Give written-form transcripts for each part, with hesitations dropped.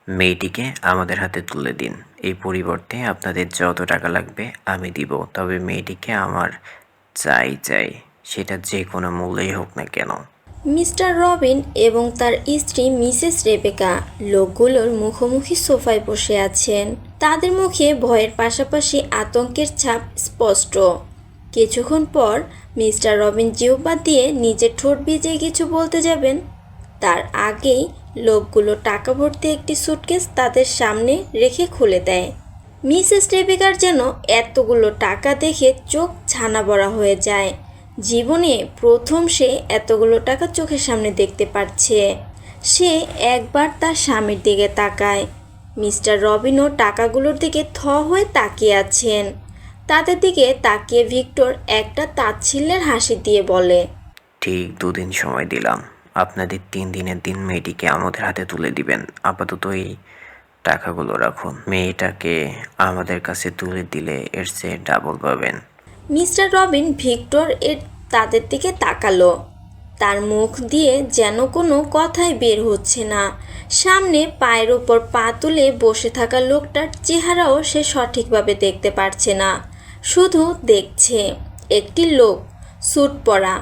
মেয়েটিকে আমাদের হাতে তুলে দিন। এই পরিবর্তে আপনাদের যত টাকা লাগবে আমি দিব, তবে মেয়েটিকে আমার চাই, সেটা যে কোনো মূল্যেই হোক না কেন। মিস্টার রবিন এবং তার স্ত্রী মিসেস রেবেকা লোকগুলোর মুখোমুখি সোফায় বসে আছেন। তাদের মুখে ভয়ের পাশাপাশি আতঙ্কের ছাপ স্পষ্ট। কিছুক্ষণ পর মিস্টার রবিন জিহ্বা দিয়ে নিজের ঠোঁট ভিজিয়ে কিছু বলতে যাবেন, তার আগেই লোকগুলো টাকা ভর্তি একটি সুটকেস তাদের সামনে রেখে খুলে দেয়। মিসেস রেবেকার যেন এতগুলো টাকা দেখে চোখ ছানা বড়া হয়ে যায়। জীবনে প্রথম সে এতগুলো টাকা চোখের সামনে দেখতে পাচ্ছে। সে একবার তার স্বামীর দিকে তাকায়। মিস্টার রবিনও টাকাগুলোর দিকে থ হয়ে তাকিয়ে আছেন। তাদের দিকে তাকিয়ে ভিক্টর একটা তাচ্ছিল্যের হাসি দিয়ে বলে, ঠিক 2 দিন সময় দিলাম। আপনাদের 3 দিনের দিন মেয়েটিকে আমাদের হাতে তুলে দিবেন। আপাতত এই টাকাগুলো রাখুন। মেয়েটাকে আমাদের কাছে তুলে দিলে এর চেয়ে ডাবল পাবেন। মিস্টার রবিন ভিক্টর তাদের দিকে তাকালো। তার মুখ দিয়ে যেন কোনো কথাই বের হচ্ছে না। সামনে পায়ের ওপর পা তুলে বসে থাকা লোকটার চেহারাও সে সঠিকভাবে দেখতে পারছে না, শুধু দেখছে একটি লোক, স্যুট পরা।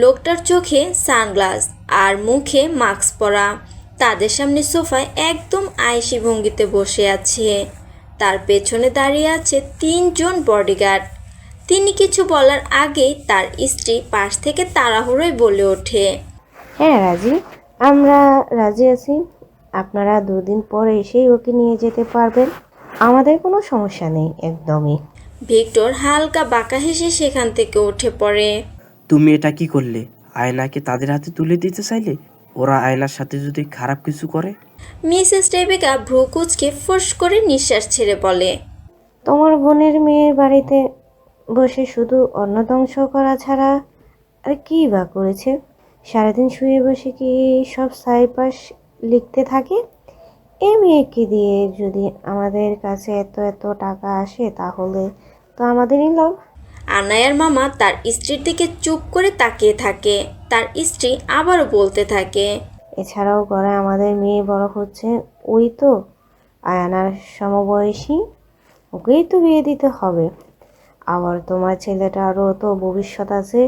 লোকটার চোখে সানগ্লাস আর মুখে মাস্ক পরা। তাদের সামনে সোফায় একদম আয়েশি ভঙ্গিতে বসে আছে। তার পেছনে দাঁড়িয়ে আছে 3 জন বডিগার্ড। তিনি কিছু বলার আগেই তার স্ত্রী পাশ থেকে তাড়াহুড়োয় বলে ওঠে, হ্যাঁ রাজি, আমরা রাজি আছি। আপনারা 2 দিন পর এসেই ওকে নিয়ে যেতে পারবেন, আমাদের কোনো সমস্যা নেই একদমই। ভিক্টর হালকা বাঁকা হেসে সেখান থেকে উঠে পড়ে। তুমি এটা কি করলে? আয়নাকে তাদের হাতে তুলে দিতে চাইলে? ওরা আয়নার সাথে যদি খারাপ কিছু করে? মিসেস রেবেকা ভ্রু কুঁচকে ফোঁস করে নিঃশ্বাস ছেড়ে বলে, তোমার বোনের মেয়ের বাড়িতে বসে শুধু অন্ন ধ্বংস করা ছাড়া আর কী বা করেছে? সারাদিন শুয়ে বসে কি সব সাইপাস লিখতে থাকে? এই মেয়েকে দিয়ে যদি আমাদের কাছে এত এত টাকা আসে তাহলে তো আমাদেরই লাভ। আনায়ার মামা তার স্ত্রীর দিকে চুপ করে তাকিয়ে থাকে। তার স্ত্রী আবারও বলতে থাকে, এছাড়াও ঘরে আমাদের মেয়ে বড় হচ্ছে, ওই তো আয়ানার সমবয়সী, ওকেই তো বিয়ে দিতে হবে। আবার তোমার ছেলেটারও তো ভবিষ্যৎ আছে,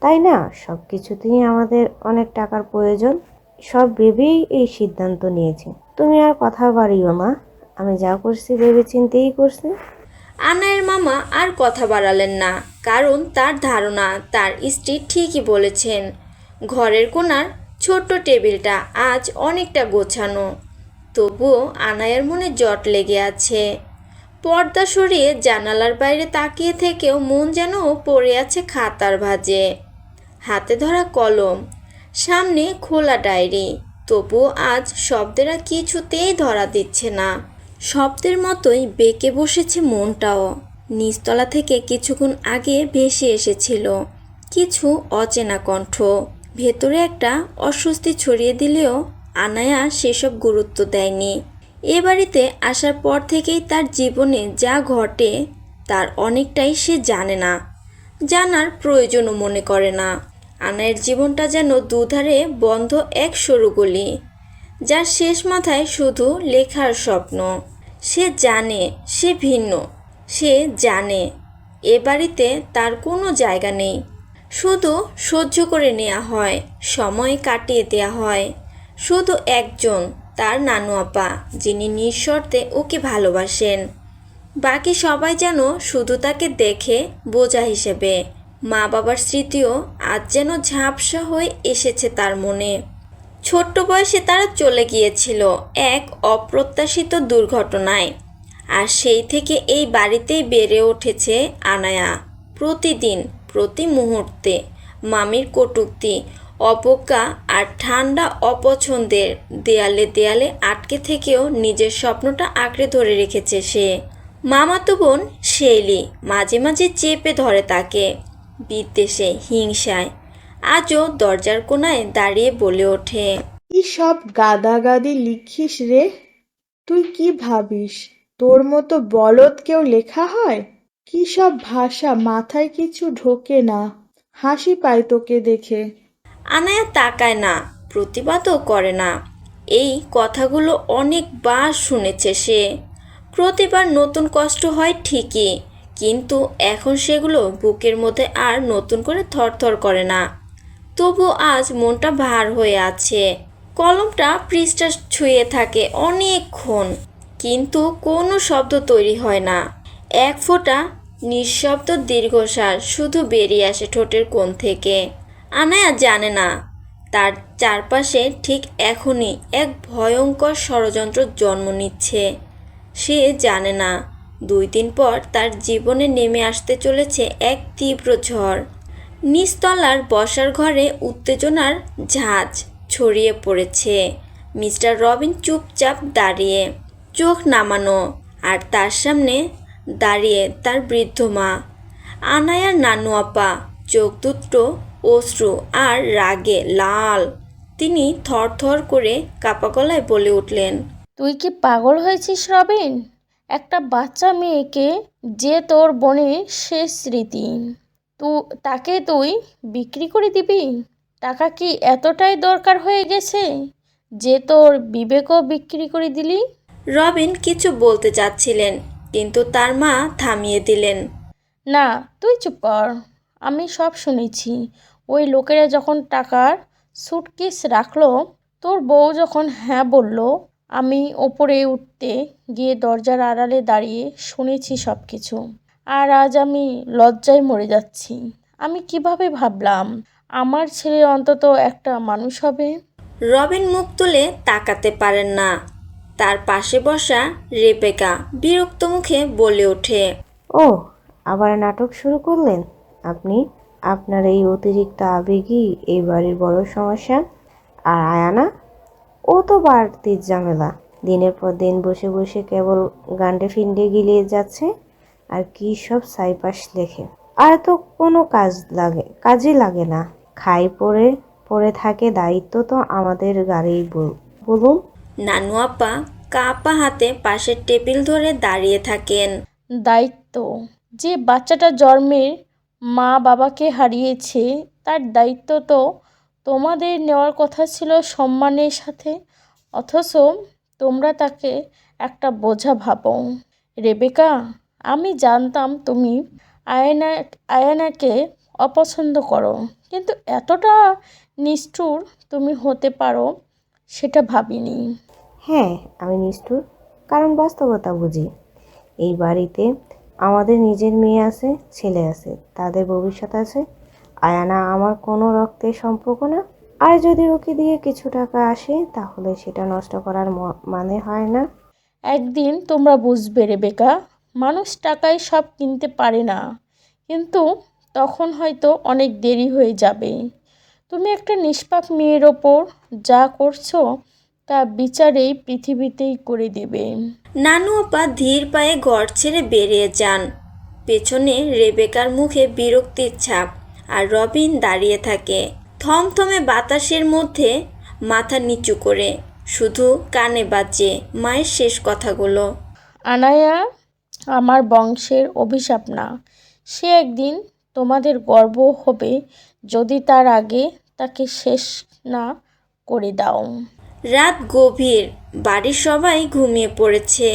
তাই না? সব কিছুতেই আমাদের অনেক টাকার প্রয়োজন। সব ভেবেই এই সিদ্ধান্ত নিয়েছি। তুমি আর কথা বাড়িও না, আমি যা করছি ভেবে চিন্তেই করছি। আনায়ের মামা আর কথা বাড়ালেন না, কারণ তার ধারণা তার স্ত্রী ঠিকই বলেছেন। ঘরের কোণার ছোট্ট টেবিলটা আজ অনেকটা গোছানো, তবুও আনায়ের মনে জট লেগে আছে। পর্দা সরিয়ে জানালার বাইরে তাকিয়ে থেকেও মন যেন পড়ে আছে খাতার ভাঁজে। হাতে ধরা কলম, সামনে খোলা ডায়েরি, তবুও আজ শব্দেরা কিছুতেই ধরা দিচ্ছে না। শব্দের মতোই বেঁকে বসেছে মনটাও। নিচতলা থেকে কিছুক্ষণ আগে ভেসে এসেছিল কিছু অচেনা কণ্ঠ। ভেতরে একটা অস্বস্তি ছড়িয়ে দিলেও আনায়া সেসব গুরুত্ব দেয়নি। এ বাড়িতে আসার পর থেকেই তার জীবনে যা ঘটে তার অনেকটাই সে জানে না, জানার প্রয়োজনও মনে করে না। আনায়ের জীবনটা যেন দুধারে বন্ধ এক সরু গলি, যার শেষ মাথায় শুধু লেখার স্বপ্ন। সে জানে সে ভিন্ন, সে জানে এ বাড়িতে তার কোনো জায়গা নেই। শুধু সহ্য করে নেওয়া হয়, সময় কাটিয়ে দেওয়া হয়। শুধু একজন, তার নানু আপা, যিনি নিঃশর্তে ওকে ভালোবাসেন। বাকি সবাই যেন শুধু তাকে দেখে বোঝা হিসেবে। মা বাবার স্মৃতিও আজ যেন ঝাপসা হয়ে এসেছে তার মনে। ছোট্ট বয়সে তারা চলে গিয়েছিল এক অপ্রত্যাশিত দুর্ঘটনায়, আর সেই থেকে এই বাড়িতেই বেড়ে উঠেছে আনায়া। প্রতিদিন, প্রতি মুহূর্তে মামির কটূক্তি, অবজ্ঞা আর ঠান্ডা অপছন্দের দেয়ালে দেয়ালে আটকে থেকেও নিজের স্বপ্নটা আঁকড়ে ধরে রেখেছে সে। মামাতো বোন শেইলি মাঝে মাঝে চেপে ধরে তাকে, বিদ্বেষে, হিংসায়। আজও দরজার কোণায় দাঁড়িয়ে বলে ওঠে, কি সব গাদাগাদি লিখিস রে? তুই কি ভাবিস তোর মতো বলদ কেউ লেখা হয়? কি সব ভাষা, মাথায় কিছু ঢোকে না। হাসি পায় তোকে দেখে। আনায়া তাকায় না, প্রতিবাদও করে না। এই কথাগুলো অনেকবার শুনেছে সে। প্রতিবার নতুন কষ্ট হয় ঠিকই, কিন্তু এখন সেগুলো বুকের মধ্যে আর নতুন করে থরথর করে না। তবু আজ মনটা ভার হয়ে আছে। কলমটা পৃষ্ঠা ছুঁয়ে থাকে অনেকক্ষণ, কিন্তু কোনো শব্দ তৈরি হয় না। এক ফোঁটা নিঃশব্দ দীর্ঘশ্বাস শুধু বেরিয়ে আসে ঠোঁটের কোণ থেকে। আনায়া জানে না তার চারপাশে ঠিক এখনই এক ভয়ঙ্কর ষড়যন্ত্র জন্ম নিচ্ছে। সে জানে না 2 দিন পর তার জীবনে নেমে আসতে চলেছে এক তীব্র ঝড়। নিচতলার বসার ঘরে উত্তেজনার ঝাঁজ ছড়িয়ে পড়েছে। মিস্টার রবিন চুপচাপ দাঁড়িয়ে, চোখ নামানো, আর তার সামনে দাঁড়িয়ে তার বৃদ্ধ মা। আনায়ার নানু আপা, চোখ দুটো অশ্রু আর রাগে লাল। তিনি থরথর করে কাঁপা গলায় বলে উঠলেন, তুই কি পাগল হয়েছিস রবিন? একটা বাচ্চা মেয়েকে, যে তোর বোনের শেষ স্মৃতি, তাকে তুই বিক্রি করে দিবি? টাকা কি এতটাই দরকার হয়ে গেছে যে তোর বিবেকও বিক্রি করে দিলি? রবিন কিছু বলতে চাচ্ছিলেন, কিন্তু তার মা থামিয়ে দিলেন। না, তুই চুপ কর। আমি সব শুনেছি। ওই লোকেরা যখন টাকার সুটকেস রাখলো, তোর বউ যখন হ্যাঁ বলল, আমি ওপরে উঠতে গিয়ে দরজার আড়ালে দাঁড়িয়ে শুনেছি সব কিছু। আর আজ আমি লজ্জায় মরে যাচ্ছি। আমি কিভাবে ভাবলাম আমার ছেলে অন্তত একটা মানুষ হবে? রবিন মুখ তুলে তাকাতে পারেন না। তার পাশে বসা রেবেকা বিরক্ত মুখে বলে ওঠে, ও, আবার নাটক শুরু করলেন আপনি? আপনার এই অতিরিক্ত আবেগই এই বাড়ির বড় সমস্যা। আর আয়ানা, ও তো বাড়তির ঝামেলা। দিনের পর দিন বসে বসে কেবল গান্ডে ফিন্ডে গিলিয়ে যাচ্ছে আর কী সব সাইপাস লেখে। আর তো কোনো কাজই লাগে না। খাই পড়ে পড়ে থাকে। দায়িত্ব তো আমাদের গাড়িই বলুন। নানু আপা কাপা হাতে পাশের টেবিল ধরে দাঁড়িয়ে থাকেন। দায়িত্ব? যে বাচ্চাটা জন্মের মা বাবাকে হারিয়েছে, তার দায়িত্ব তো তোমাদের নেওয়ার কথা ছিল সম্মানের সাথে। অথচ তোমরা তাকে একটা বোঝা ভাবো। রেবেকা, আমি জানতাম তুমি আয়ানাকে অপছন্দ করো, কিন্তু এতটা নিষ্ঠুর তুমি হতে পারো সেটা ভাবিনি। হ্যাঁ, আমি নিষ্ঠুর, কারণ বাস্তবতা বুঝি। এই বাড়িতে আমাদের নিজের মেয়ে আছে, ছেলে আছে, তাদের ভবিষ্যৎ আছে। আয়ানা আমার কোনো রক্তের সম্পর্ক না। আর যদি ওকে দিয়ে কিছু টাকা আসে, তাহলে সেটা নষ্ট করার মানে হয় না। একদিন তোমরা বুঝবে রেবেকা, মানুষ টাকায় সব কিনতে পারে না, কিন্তু তখন হয়তো অনেক দেরি হয়ে যাবে। তুমি একটা নিষ্পাপ মেয়ের ওপর যা করছো তা বিচার এই পৃথিবীতেই করে দেবে। নানু আপা ধীর পায়ে ঘর ছেড়ে বেরিয়ে যান। পেছনে রেবেকার মুখে বিরক্তির ছাপ, আর রবিন দাঁড়িয়ে থাকে থমথমে বাতাসের মধ্যে, মাথা নিচু করে। শুধু কানে বাজে মায়ের শেষ কথাগুলো। আনায়া আমার বংশের অভিশাপ না। সে একদিন তোমাদের গর্ব হবে যদি তার আগে তাকে শেষ না করে দাও। রাত গভীর, বাড়ির সবাই ঘুমিয়ে পড়েছে।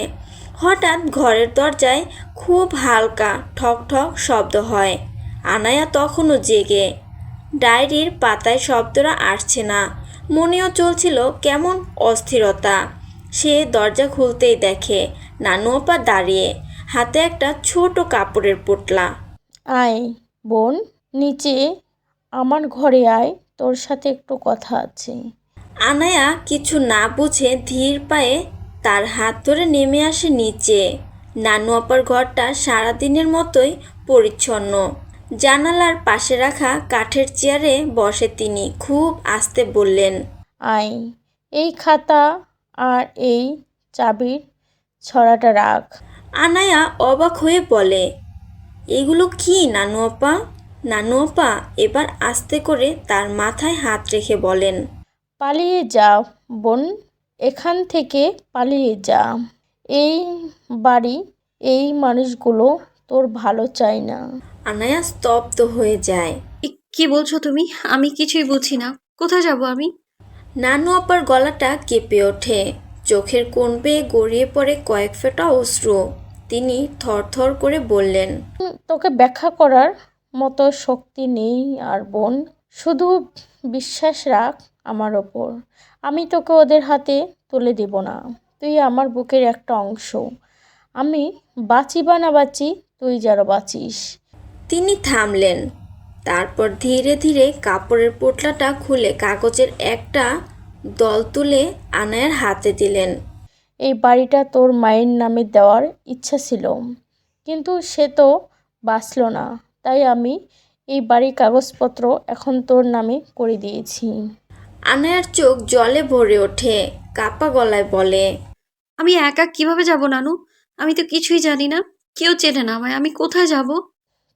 হঠাৎ ঘরের দরজায় খুব হালকা ঠক ঠক শব্দ হয়। আনায়া তখনও জেগে। ডায়েরির পাতায় শব্দটা আসছে না, মনেও চলছিল কেমন অস্থিরতা। সে দরজা খুলতেই দেখে নানু আপা দাঁড়িয়ে, হাতে একটা ছোট কাপড়ের পোটলা। আয় বোন, নিচে আমার ঘরে আয়, তোর সাথে একটু কথা আছে। আনায়া কিছু না বুঝে ধীর পায়ে তার হাত ধরে নেমে আসে নিচে। নানু আপার ঘরটা সারাদিনের মতোই পরিচ্ছন্ন। জানালার পাশে রাখা কাঠের চেয়ারে বসে তিনি খুব আস্তে বললেন, আয়, এই খাতা আর এই চাবির ছড়াটা রাখ। আনায়া অবাক হয়ে বলে, এগুলো কি নানু আপা? নানু আপা এবার আস্তে করে তার মাথায় হাত রেখে বলেন, পালিয়ে যা বোন, এখান থেকে পালিয়ে যা। এই বাড়ি, এই মানুষগুলো তোর ভালো চায় না। আনায়া স্তব্ধ হয়ে যায়। কি বলছো তুমি? আমি কিছুই বুঝি না। কোথায় যাব আমি? নানু আপার গলাটা কেঁপে ওঠে, চোখের কোণ বেয়ে গড়িয়ে পড়ে কয়েক ফোঁটা অশ্রু। তিনি থরথর করে বললেন, তোকে ব্যাখ্যা করার মতো শক্তি নেই আর বোন, শুধু বিশ্বাস রাখ আমার ওপর। আমি তোকে ওদের হাতে তুলে দিব না। তুই আমার বুকের একটা অংশ। আমি বাঁচি বা না বাঁচি, তুই যেন বাঁচিস। তিনি থামলেন। তারপর ধীরে ধীরে কাপড়ের পোটলাটা খুলে কাগজের একটা দল তুলে আনায়ার হাতে দিলেন। এই বাড়িটা তোর মায়ের নামে দেওয়ার ইচ্ছা ছিল, কিন্তু সে তো বাঁচল না, তাই আমি এই বাড়ির কাগজপত্র এখন তোর নামে করে দিয়েছি। আনায়ার চোখ জলে ভরে ওঠে, কাপা গলায় বলে, আমি একা কিভাবে যাব নানু? আমি তো কিছুই জানি না, কেউ চেনে না আমায়, আমি কোথায় যাব?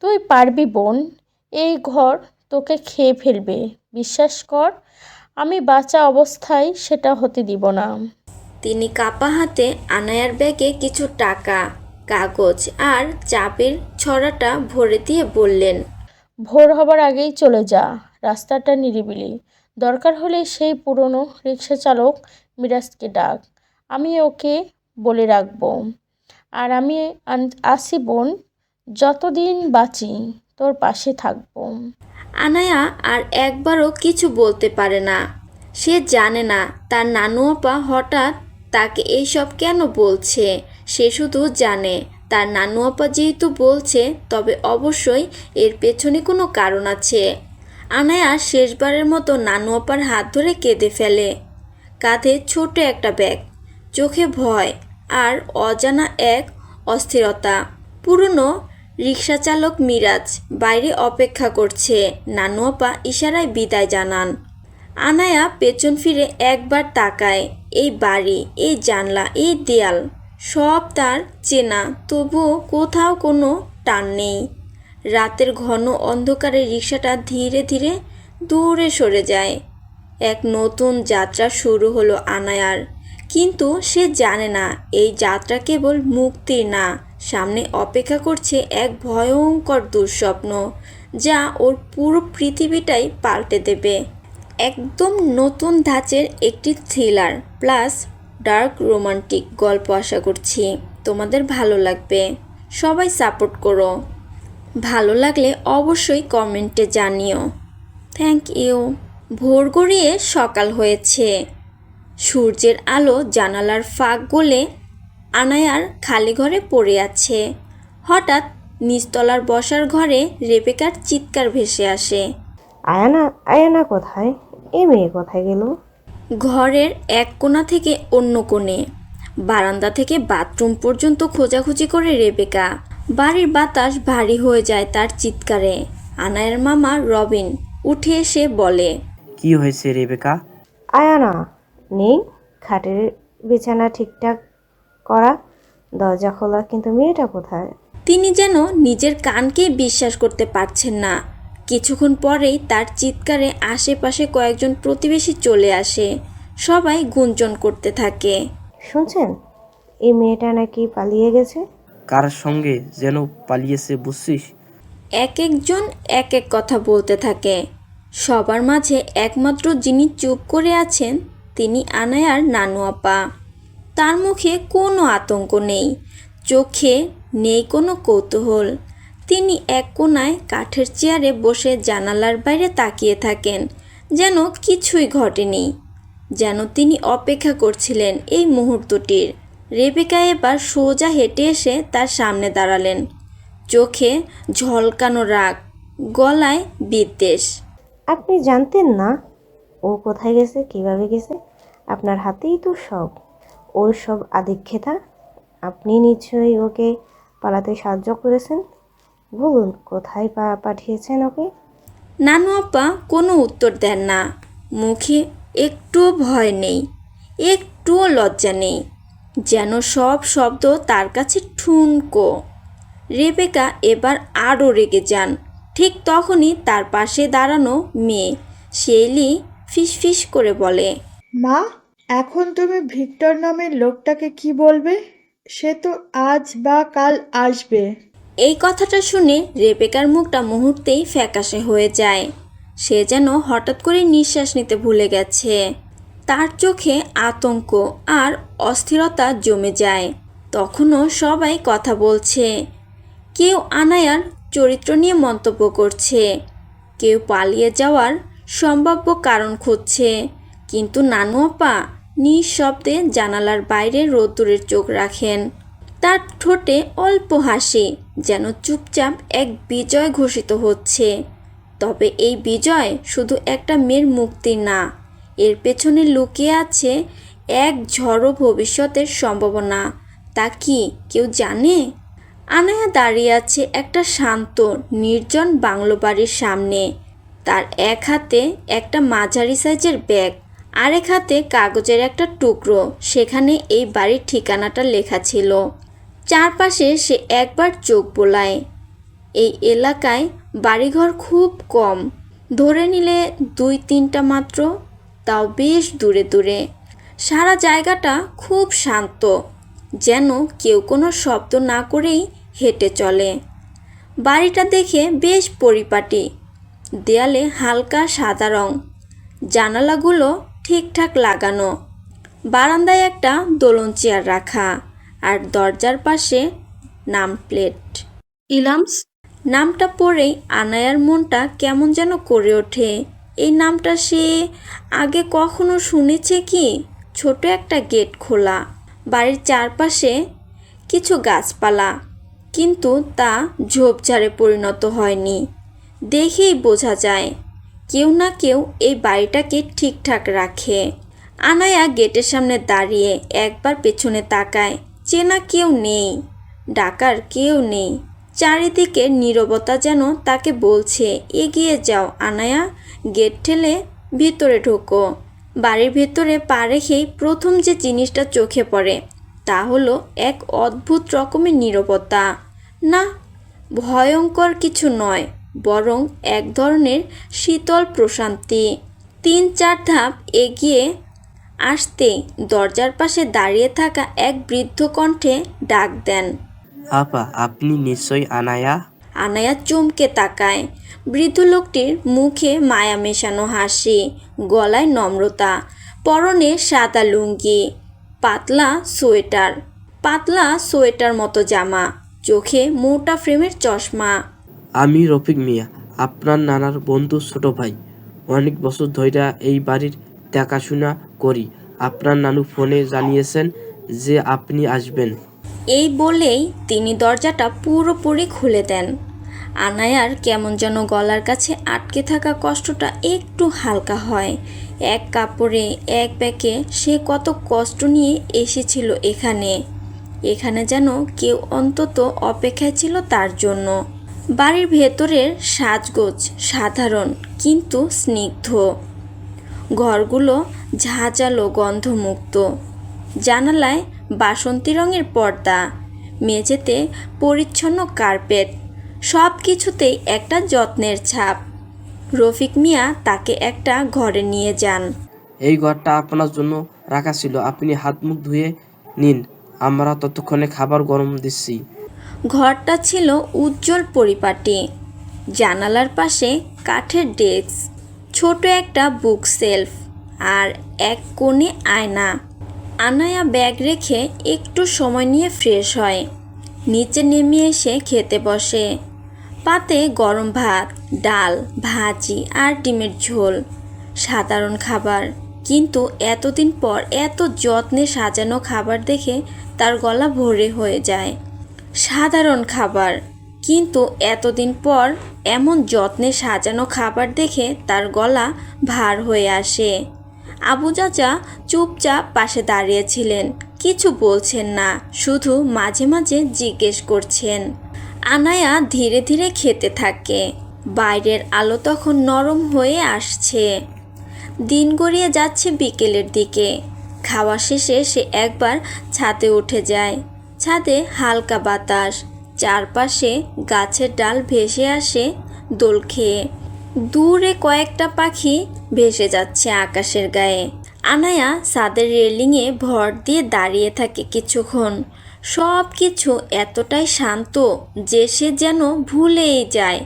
তুই পারবি বোন, এই ঘর তোকে খেয়ে ফেলবে, বিশ্বাস কর। আমি বাঁচা অবস্থায় সেটা হতে দিব না। তিনি কাপা হাতে আনায়ার ব্যাগে কিছু টাকা, কাগজ আর চাবির ছড়াটা ভরে দিয়ে বললেন, ভোর হবার আগেই চলে যা, রাস্তাটা নিরিবিলি। দরকার হলে সেই পুরনো রিক্সা চালক মিরাজকে ডাক, আমি ওকে বলে রাখবো। আর আমি আসি বোন, যতদিন বাঁচি তোর পাশে থাকবো। আনায়া আর একবারও কিছু বলতে পারে না। সে জানে না তার নানু আপা হঠাৎ তাকে এইসব কেন বলছে। সে শুধু জানে তার নানু আপা যেহেতু বলছে, তবে অবশ্যই এর পেছনে কোনো কারণ আছে। আনায়া শেষবারের মতো নানু আপার হাত ধরে কেঁদে ফেলে। কাঁধে ছোট একটা ব্যাগ, চোখে ভয় আর অজানা এক অস্থিরতা। পুরনো রিক্সা চালক মিরাজ বাইরে অপেক্ষা করছে। নানু আপা ইশারায় বিদায় জানান। আনায়া পেছন ফিরে একবার তাকায়। এই বাড়ি, এই জানলা, এই দেয়াল সব তার চেনা, তবুও কোথাও কোনো টান নেই। রাতের ঘন অন্ধকারে রিক্সাটা ধীরে ধীরে দূরে সরে যায়। এক নতুন যাত্রা শুরু হলো আনায়ার, কিন্তু সে জানে না এই যাত্রা কেবল মুক্তির না, সামনে অপেক্ষা করছে এক ভয়ঙ্কর দুঃস্বপ্ন যা ওর পুরো পৃথিবীটাই পাল্টে দেবে। একদম নতুন ধাঁচের একটি থ্রিলার প্লাস ডার্ক রোমান্টিক গল্প আশা করছি তোমাদের ভালো লাগবে। সবাই সাপোর্ট করো। ভালো লাগলে অবশ্যই কমেন্টে জানিও। Thank you. ভোর গড়িয়ে সকাল হয়েছে। সূর্যের আলো জানালার ফাঁক গলে আনায়ার খালি ঘরে পড়ে আছে। হঠাৎ নিচতলার বসার ঘরে রেবেকার চিৎকার ভেসে আসে। আয়ানা, আয়ানা কোথায়? এই মেয়ে কোথায় গেল? ঘরের এক কোণা থেকে অন্য কোণে, বারান্দা থেকে বাথরুম পর্যন্ত খোঁজাখুঁজি করে রেবেকা। বাড়ির বাতাস ভারী হয়ে যায় তার চিৎকারে। আনায়ার মামা রবিন উঠে এসে বলে, কি হয়েছে রেবেকা? আয়ানা নেই, খাটের বিছানা ঠিকঠাক করা, দরজা খোলা, কিন্তু মেয়েটা কোথায়? তিনি যেন নিজের কানকেই বিশ্বাস করতে পারছেন না। কিছুক্ষণ পরেই তার চিৎকারে আশেপাশে কয়েকজন প্রতিবেশী চলে আসে। সবাই গুঞ্জন করতে থাকে। শুনছেন, এই মেয়েটা নাকি পালিয়ে গেছে। কার সঙ্গে যেন পালিয়েছে বুঝছিস? এক একজন এক এক কথা বলতে থাকে। সবার মাঝে একমাত্র যিনি চুপ করে আছেন তিনি আনায়ার নানু আপা। তার মুখে কোনো আতঙ্ক নেই, চোখে নেই কোনো কৌতূহল। তিনি এক কোণায় কাঠের চেয়ারে বসে জানালার বাইরে তাকিয়ে থাকেন, যেন কিছুই ঘটেনি, যেন তিনি অপেক্ষা করছিলেন এই মুহূর্তটির। রেবেকা এবার সোজা হেঁটে এসে তার সামনে দাঁড়ালেন, চোখে ঝলকানো রাগ, গলায় বিদ্বেষ। আপনি জানতেন না ও কোথায় গেছে, কিভাবে গেছে? আপনার হাতেই তো সব। ওর সব আদিক্ষেতা। আপনি নিশ্চয়ই ওকে পালাতে সাহায্য করেছেন। বলুন, কোথায় পাঠিয়েছেন ওকে? নানু আপা কোনো উত্তর দেন না। মুখে একটুও ভয় নেই, একটুও লজ্জা নেই, যেন সব শব্দ তার কাছে ঠুনকো। রেবেকা এবার আরও রেগে যান। ঠিক তখনই তার পাশে দাঁড়ানো মেয়ে শেইলি ফিসফিস করে বলে, মা, এখন তুমি ভিক্টর নামের লোকটাকে কি বলবে? সে তো আজ বা কাল আসবে। এই কথাটা শুনে রেবেকার মুখটা মুহূর্তেই ফ্যাকাশে হয়ে যায়। সে যেন হঠাৎ করে নিঃশ্বাস নিতে ভুলে গেছে। তার চোখে আতঙ্ক আর অস্থিরতা জমে যায়। তখনও সবাই কথা বলছে, কেউ আনায়ার চরিত্র নিয়ে মন্তব্য করছে, কেউ পালিয়ে যাওয়ার সম্ভাব্য কারণ খুঁজছে, কিন্তু নানু আপা নিঃশব্দে জানালার বাইরে রোদ্দুরের চোখ রাখেন। তার ঠোঁটে অল্প হাসি, যেন চুপচাপ এক বিজয় ঘোষিত হচ্ছে। তবে এই বিজয় শুধু একটা মেয়ের মুক্তি না, এর পেছনে লুকিয়ে আছে এক ঝড়ো ভবিষ্যতের সম্ভাবনা। তা কি কেউ জানে? আনায়া দাঁড়িয়ে আছে একটা শান্ত নির্জন বাংলো বাড়ির সামনে। তার এক হাতে একটা মাঝারি সাইজের ব্যাগ, আরেক হাতে কাগজের একটা টুকরো, সেখানে এই বাড়ির ঠিকানাটা লেখা ছিল। চারপাশে সে একবার চোখ বোলায়। এই এলাকায় বাড়িঘর খুব কম, ধরে নিলে 2-3টা মাত্র, তাও বেশ দূরে দূরে। সারা জায়গাটা খুব শান্ত, যেন কেউ কোনো শব্দ না করেই হেঁটে চলে। বাড়িটা দেখে বেশ পরিপাটি, দেয়ালে হালকা সাদা রং, জানালাগুলো ঠিকঠাক লাগানো, বারান্দায় একটা দোলন চেয়ার রাখা, আর দরজার পাশে নাম প্লেট। ইলামস। নামটা পড়েই আনায়ার মনটা কেমন যেন করে ওঠে। এই নামটা সে আগে কখনো শুনেছে কি? ছোট একটা গেট খোলা, বাড়ির চারপাশে কিছু গাছপালা, কিন্তু তা ঝোপঝাড়ে পরিণত হয়নি। দেখেই বোঝা যায় কেউ না কেউ এই বাড়িটাকে ঠিকঠাক রাখে। আনায়া গেটের সামনে দাঁড়িয়ে একবার পেছনে তাকায়, চেনা কেউ নেই, ডাকার কেউ নেই। চারিদিকে নীরবতা যেন তাকে বলছে, এগিয়ে যাও আনায়া, গেট ঠেলে ভিতরে ঢোকো। বাড়ির ভেতরে পা রেখেই প্রথম যে জিনিসটা চোখে পড়ে তা হলো এক অদ্ভুত রকমের নীরবতা। না, ভয়ঙ্কর কিছু নয়, বরং এক ধরনের শীতল প্রশান্তি। 3-4 ধাপ এগিয়ে আসতেই দরজার পাশে দাঁড়িয়ে থাকা এক বৃদ্ধ কণ্ঠে ডাক দেন, আপা, আপনি নিশ্চয়ই আনায়া? আনায়া চমকে তাকায়। বৃদ্ধ লোকটির মুখে মায়া মেশানো হাসি, গলায় নম্রতা, পরনে সাদা লুঙ্গি, পাতলা সোয়েটার মতো জামা, চোখে মোটা ফ্রেমের চশমা। আমি রফিক মিয়া, আপনার নানার বন্ধু ছোট ভাই। অনেক বছর ধইরা এই বাড়ির দেখাশোনা করি। আপনার নানু ফোনে জানিয়েছেন যে আপনি আসবেন। এই বলেই তিনি দরজাটা পুরোপুরি খুলে দেন। আনায়ার কেমন যেন গলার কাছে আটকে থাকা কষ্টটা একটু হালকা হয়। এক কাপড়ে এক ব্যাগে সে কত কষ্ট নিয়ে এসেছিল এখানে যেন কেউ অন্তত অপেক্ষায় ছিল তার জন্য। বাড়ির ভেতরের সাজগোজ সাধারণ কিন্তু স্নিগ্ধ। ঘরগুলো ঝাঁঝালো গন্ধমুক্ত, জানালায় বাসন্তী রঙের পর্দা, মেঝেতে পরিচ্ছন্ন কার্পেট, সব কিছুতেই একটা যত্নের ছাপ। রফিক মিয়া তাকে একটা ঘরে নিয়ে যান। এই ঘরটা আপনার জন্য রাখা ছিল, আপনি হাত মুখ ধুয়ে নিন, আমরা ততক্ষণে খাবার গরম দিচ্ছি। ঘরটা ছিল উজ্জ্বল পরিপাটি, জানালার পাশে কাঠের ডেস্ক, ছোট একটা বুক সেলফ, আর এক কোণে আয়না। আনায়া ব্যাগ রেখে একটু সময় নিয়ে ফ্রেশ হয়, নিচে নেমে এসে খেতে বসে। পাতে গরম ভাত, ডাল, ভাজি আর ডিমের ঝোল। সাধারণ খাবার, কিন্তু এতদিন পর এত যত্নে সাজানো খাবার দেখে তার গলা ভরে হয়ে যায়। সাধারণ খাবার, কিন্তু এতদিন পর এমন যত্নে সাজানো খাবার দেখে তার গলা ভার হয়ে আসে। আবু চাচা চুপচাপ পাশে দাঁড়িয়েছিলেন, কিছু বলছেন না, শুধু মাঝে মাঝে জিজ্ঞেস করছেন। আনায়া ধীরে ধীরে খেতে থাকে। বাইরের আলো তখন নরম হয়ে আসছে। দিন গড়িয়ে যাচ্ছে বিকেলের দিকে। খাওয়া শেষে সে একবার ছাদে উঠে যায়। ছাদে হালকা বাতাস, চারপাশে গাছের ডাল ভেসে আসে দোল খেয়ে। দূরে কয়েকটা পাখি ভেসে যাচ্ছে আকাশের গায়ে। আনায়া ছাদের রেলিংয়ে ভর দিয়ে দাঁড়িয়ে থাকে কিছুক্ষণ। সব কিছু এতটাই শান্ত যে সে যেন ভুলেই যায়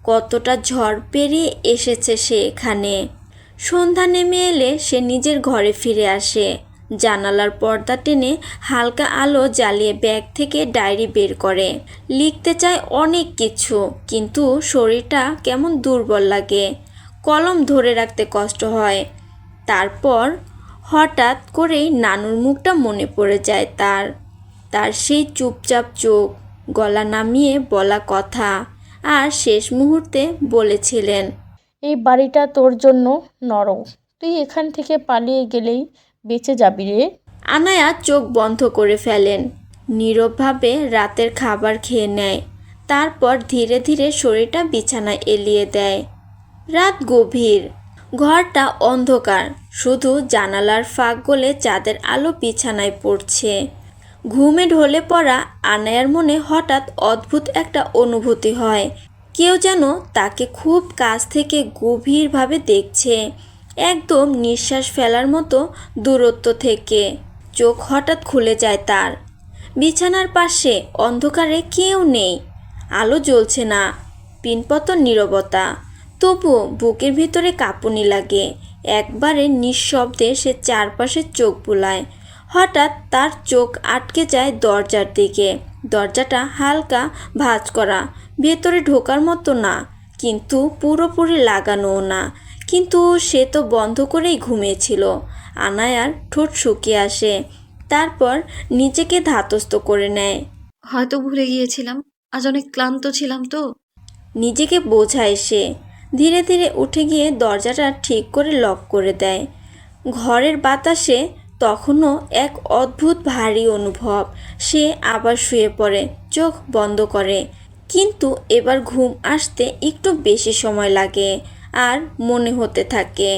কতটা ঝড় পেরিয়ে এসেছে সে এখানে। সন্ধ্যা নেমে এলে সে নিজের ঘরে ফিরে আসে। জানালার পর্দা টেনে হালকা আলো জ্বালিয়ে ব্যাগ থেকে ডায়েরি বের করে। লিখতে চায় অনেক কিছু, কিন্তু শরীরটা কেমন দুর্বল লাগে, কলম ধরে রাখতে কষ্ট হয়। তারপর হঠাৎ করেই নানুর মুখটা মনে পড়ে যায় তার সেই চুপচাপ চোখ, গলা নামিয়ে বলা কথা, আর শেষ মুহূর্তে বলেছিলেন, এই বাড়িটা তোর জন্য নরক, তুই এখান থেকে পালিয়ে গেলেই বেঁচে যাবি রে। আনায়া চোখ বন্ধ করে ফেলেন, নীরবভাবে রাতের খাবার খেয়ে নেয়। তারপর ধীরে ধীরে শরীরটা বিছানায় এলিয়ে দেয়। রাত গভীর, ঘরটা অন্ধকার, শুধু জানালার ফাঁক গলে চাঁদের আলো বিছানায় পড়ছে। ঘুমে ঢলে পড়া আনায়ার মনে হঠাৎ অদ্ভুত একটা অনুভূতি হয়। কেউ যেন তাকে খুব কাছ থেকে গভীরভাবে দেখছে, একদম নিঃশ্বাস ফেলার মতো দূরত্ব থেকে। চোখ হঠাৎ খুলে যায় তার। বিছানার পাশে অন্ধকারে কেউ নেই, আলো জ্বলছে না, পিনপতন নীরবতা। তবুও বুকের ভিতরে কাঁপুনি লাগে। একবারে নিঃশব্দে সে চারপাশে চোখ বুলায়। হঠাৎ তার চোখ আটকে যায় দরজার দিকে। দরজাটা হালকা ভাঁজ করা, ভেতরে ঢোকার মতো না, কিন্তু পুরোপুরি লাগানোও না। কিন্তু সে তো বন্ধ করেই ঘুমিয়েছিল। আনায়ার ঠোঁট শুকিয়ে আসে, তারপর নিজেকে ধাতস্থ করে নেয়। হয়তো ভুলে গিয়েছিলাম, আজ অনেক ক্লান্ত ছিলাম তো। নিজেকে বোঝায় সে। ধীরে ধীরে উঠে গিয়ে দরজাটা ঠিক করে লক করে দেয়। ঘরের বাতাসে তখনও এক অদ্ভুত ভারী অনুভব। সে আবার শুয়ে পড়ে, চোখ বন্ধ করে। কিন্তু এবার ঘুম আসতে একটু বেশি সময় লাগে, আর মনে হতে থাকে,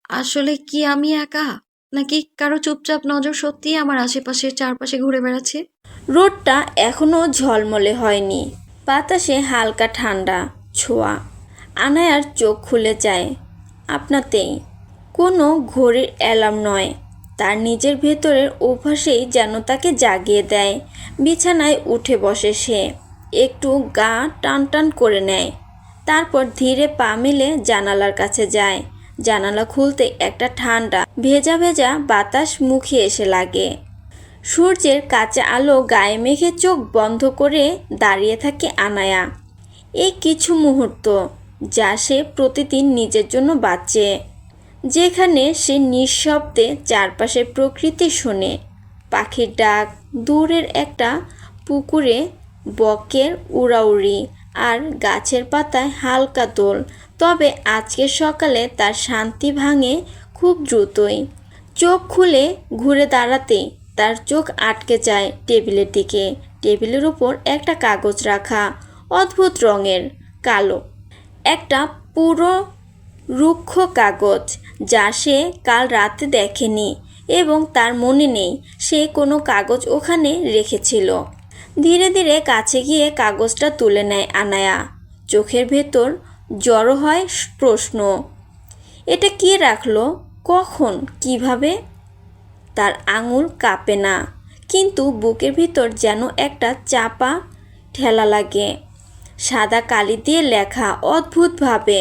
আসলে কি আমি একা, নাকি কারো চুপচাপ নজর সত্যিই আমার আশেপাশে চারপাশে ঘুরে বেড়াচ্ছে? রোদটা এখনও ঝলমলে হয়নি, বাতাসে হালকা ঠান্ডা ছোঁয়া। আনায়ার চোখ খুলে যায় আপনাতেই। কোনো ঘড়ির অ্যালার্ম নয়, তার নিজের ভেতরের অভ্যাসেই যেন তাকে জাগিয়ে দেয়। বিছানায় উঠে বসে সে, একটু গা টান টান করে নেয়। তারপর ধীরে পা মেলে জানালার কাছে যায়। জানালা খুলতে একটা ঠান্ডা ভেজা ভেজা বাতাস মুখে এসে লাগে। সূর্যের কাঁচা আলো গায়ে মেখে চোখ বন্ধ করে দাঁড়িয়ে থাকে আনায়া। এই কিছু মুহূর্ত যা সে প্রতিদিন নিজের জন্য বাঁচে, যেখানে সে নিঃশব্দে চারপাশের প্রকৃতি শোনে, পাখির ডাক, দূরের একটা পুকুরে বকের উড়াউড়ি, আর গাছের পাতায় হালকা দোল। তবে আজকের সকালে তার শান্তি ভাঙে খুব দ্রুতই। চোখ খুলে ঘুরে দাঁড়াতেই তার চোখ আটকে যায় টেবিলের দিকে। টেবিলের উপর একটা কাগজ রাখা, অদ্ভুত রঙের, কালো, একটা পুরো রুক্ষ কাগজ, যা সে কাল রাতে দেখেনি এবং তার মনে নেই সে কোনো কাগজ ওখানে রেখেছিল। ধীরে ধীরে কাছে গিয়ে কাগজটা তুলে নেয় আনায়া। চোখের ভেতর জড়ো হয় প্রশ্ন, এটা কে রাখলো, কখন, কিভাবে? তার আঙুল কাঁপে না, কিন্তু বুকের ভিতর যেন একটা চাপা ঠেলা লাগে। সাদা কালি দিয়ে লেখা, অদ্ভুতভাবে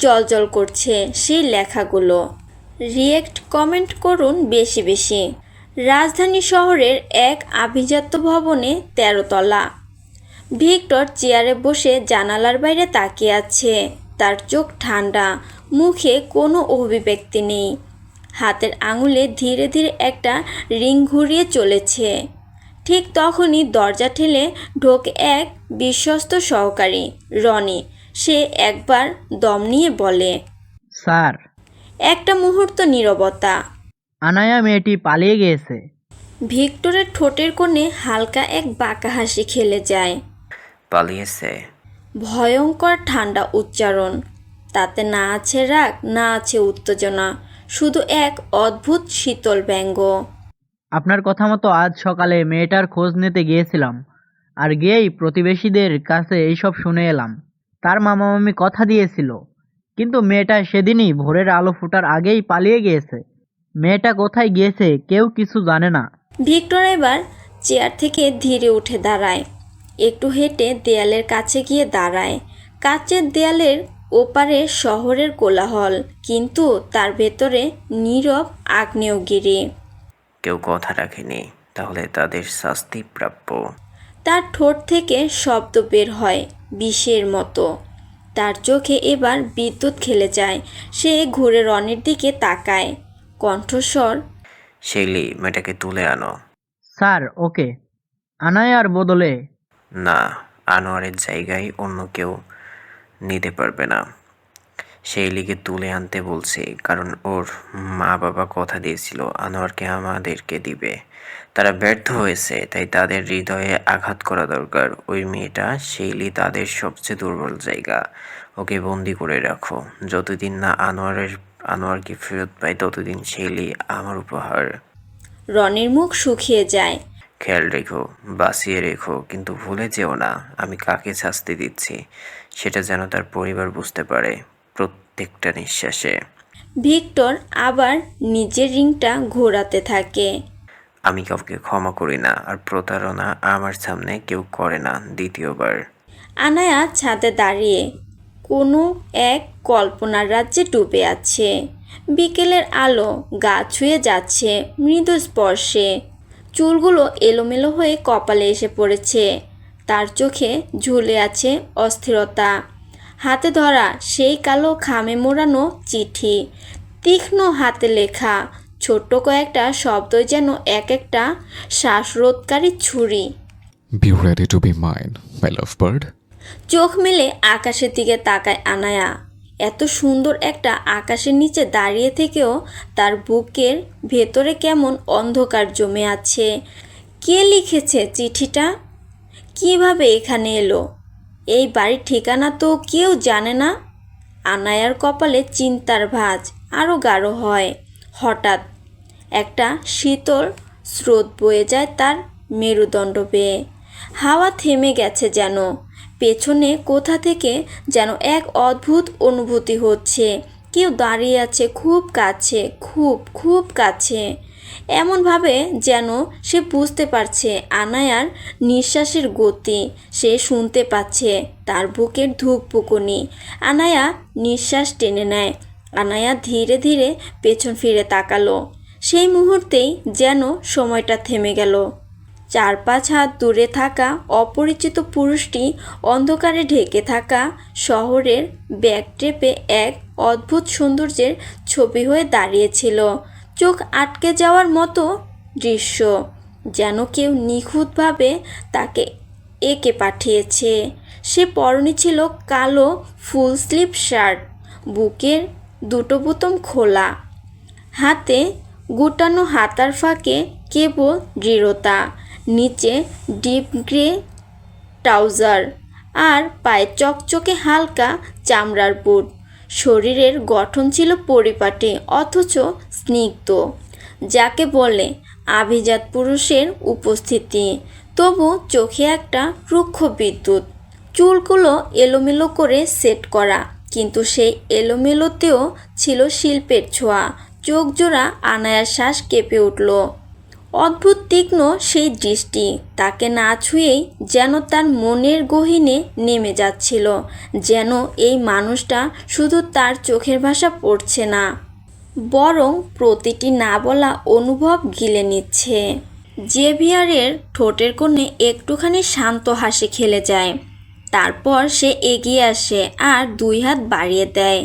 জ্বলজ্বল করছে সেই লেখাগুলো। রিয়েক্ট কমেন্ট করুন বেশি বেশি। রাজধানী শহরের এক আভিজাত্য ভবনে 13 তলা। ভিক্টর চেয়ারে বসে জানালার বাইরে তাকিয়ে আছে। তার চোখ ঠান্ডা, মুখে কোনো অভিব্যক্তি নেই। হাতের আঙুলে ধীরে ধীরে একটা রিং ঘুরিয়ে চলেছে। ঠিক তখনই দরজা ঠেলে ঢোকে এক বিশ্বস্ত সহকারী, রনি। সে একবার দম নিয়ে বলে, স্যার, একটা মুহূর্ত নীরবতা। আনায়া মেয়েটি পালিয়ে গিয়েছে। ভিক্টরের ঠোঁটের কোণে হালকা এক বাঁকা হাসি খেলে যায়। পালিয়েছে? ভয়ঙ্কর ঠান্ডা উচ্চারণ, তাতে না আছে রাগ, না আছে উত্তেজনা, শুধু এক অদ্ভুত শীতল ব্যঙ্গ। আপনার কথা মতো আজ সকালে মেয়েটার খোঁজ নিতে গিয়েছিলাম, আর গিয়েই প্রতিবেশীদের কাছে এইসব শুনে এলাম। তার মামা মামি কথা দিয়েছিল, কিন্তু মেয়েটা সেদিনই ভোরের আলো ফোটার আগেই পালিয়ে গিয়েছে। মেয়েটা কোথায় গিয়েছে কেউ কিছু জানে না। ভিক্টর এবার চেয়ার থেকে ধীরে উঠে দাঁড়ায়, একটু হেঁটে দেয়ালের কাছে গিয়ে দাঁড়ায়। কাচের দেয়ালের ওপারে শহরের কোলাহল, কিন্তু তার ভেতরে নীরব আগ্নেয়গিরি। কেউ কথা রাখেনি, তাহলে তাদের শাস্তি প্রাপ্য। তার ঠোঁট থেকে শব্দ বের হয় বিষের মতো। তার চোখে এবার বিদ্যুৎ খেলে যায়। সে ঘুরে রনির দিকে তাকায়, কণ্ঠস্বর শেইলি, মেয়েটাকে তুলে আনো। স্যার, ওকে। আনায়ার বদলে না, আনোয়ারের জায়গায় অন্য কেউ নিতে পারবে না। শেইলিকে তুলে আনতে বলছি, কারণ ওর মা বাবা কথা দিয়েছিল আনোয়ারকে আমাদেরকে দিবে। তারা ব্যর্থ হয়েছে, তাই তাদের হৃদয়ে আঘাত করা দরকার। ওই মেয়েটা শেইলি তাদের সবচেয়ে দুর্বল জায়গা। ওকে বন্দি করে রাখো। যতদিন না আনোয়ারকে ফেরত পাই, ততদিন শেইলি আমার উপহার। রনির মুখ শুকিয়ে যায়। খেয়াল রেখো, বাঁচিয়ে রেখো, কিন্তু ভুলে যেও না আমি কাকে শাস্তি দিচ্ছি। সেটা যেন তার পরিবার বুঝতে পারে প্রত্যেকটা নিঃশ্বাসে। ভিক্টর আবার নিজের রিংটা ঘোরাতে থাকে। আমি কাউকে ক্ষমা করি না, আর প্রতারণা আমার সামনে কেউ করে না দ্বিতীয়বার। আনায়া ছাদে দাঁড়িয়ে কোনো এক কল্পনার রাজ্যে ডুবে আছে। বিকেলের আলো গা ছুঁয়ে যাচ্ছে মৃদু স্পর্শে। চুলগুলো এলোমেলো হয়ে কপালে এসে পড়েছে। তার চোখে ঝুলে আছে অস্থিরতা। হাতে ধরা সেই কালো খামে মোড়ানো চিঠি, তীক্ষ্ণ হাতে লেখা ছোট্ট কয়েকটা শব্দই যেন এক একটা শ্বাসরোধকারী ছুরি। Be ready to be mine, my lovebird. চোখ মেলে আকাশের দিকে তাকায় আনায়া। এত সুন্দর একটা আকাশের নিচে দাঁড়িয়ে থেকেও তার বুকের ভেতরে কেমন অন্ধকার জমে আছে। কে লিখেছে চিঠিটা? কিভাবে এখানে এলো? এই বাড়ির ঠিকানা তো কেউ জানে না। আনায়ার কপালে চিন্তার ভাঁজ আরও গাঢ় হয়। হঠাৎ একটা শীতল স্রোত বয়ে যায় তার মেরুদণ্ড বেয়ে। হাওয়া থেমে গেছে যেন। পেছনে কোথা থেকে যেন এক অদ্ভুত অনুভূতি হচ্ছে। কেউ দাঁড়িয়ে আছে খুব কাছে, খুব খুব কাছে। এমনভাবে যেন সে বুঝতে পারছে আনায়ার নিঃশ্বাসের গতি। সে শুনতে পাচ্ছে তার বুকের ধুকপুকুনি। আনায়া নিঃশ্বাস টেনে নেয়। আনায়া ধীরে ধীরে পেছন ফিরে তাকালো। সেই মুহূর্তেই যেন সময়টা থেমে গেল। 4-5 হাত দূরে থাকা অপরিচিত পুরুষটি অন্ধকারে ঢেকে থাকা শহরের ব্যাকড্রপে এক অদ্ভুত সৌন্দর্যের ছবি হয়ে দাঁড়িয়েছিল। চোখ আটকে যাওয়ার মতো দৃশ্য, যেন কেউ নিখুঁতভাবে তাকে এঁকে পাঠিয়েছে। সে পরনে ছিল কালো ফুল স্লিভ শার্ট, বুকের দুটো বোতাম খোলা, হাতে গুটানো হাতার ফাঁকে কেবল দৃঢ়তা। নিচে ডিপ গ্রে ট্রাউজার আর পায়ে চকচকে হালকা চামড়ার বুট। শরীরের গঠন ছিল পরিপাটি অথচ স্নিগ্ধ, যাকে বলে আভিজাত পুরুষের উপস্থিতি। তবু চোখে একটা রুক্ষ বিদ্যুৎ। চুলগুলো এলোমেলো করে সেট করা, কিন্তু সেই এলোমেলোতেও ছিল শিল্পের ছোঁয়া। চোখ জোড়া আনায়ার শ্বাস কেঁপে উঠল। অদ্ভুত তীক্ষ্ণ সেই দৃষ্টি তাকে না ছুঁয়েই যেন তার মনের গহীনে নেমে যাচ্ছিল। যেন এই মানুষটা শুধু তার চোখের ভাষা পড়ছে না, বরং প্রতিটি না বলা অনুভব গিলে নিচ্ছে। জেভিয়ারের ঠোঁটের কোণে একটুখানি শান্ত হাসি খেলে যায়। তারপর সে এগিয়ে আসে আর 2 হাত বাড়িয়ে দেয়।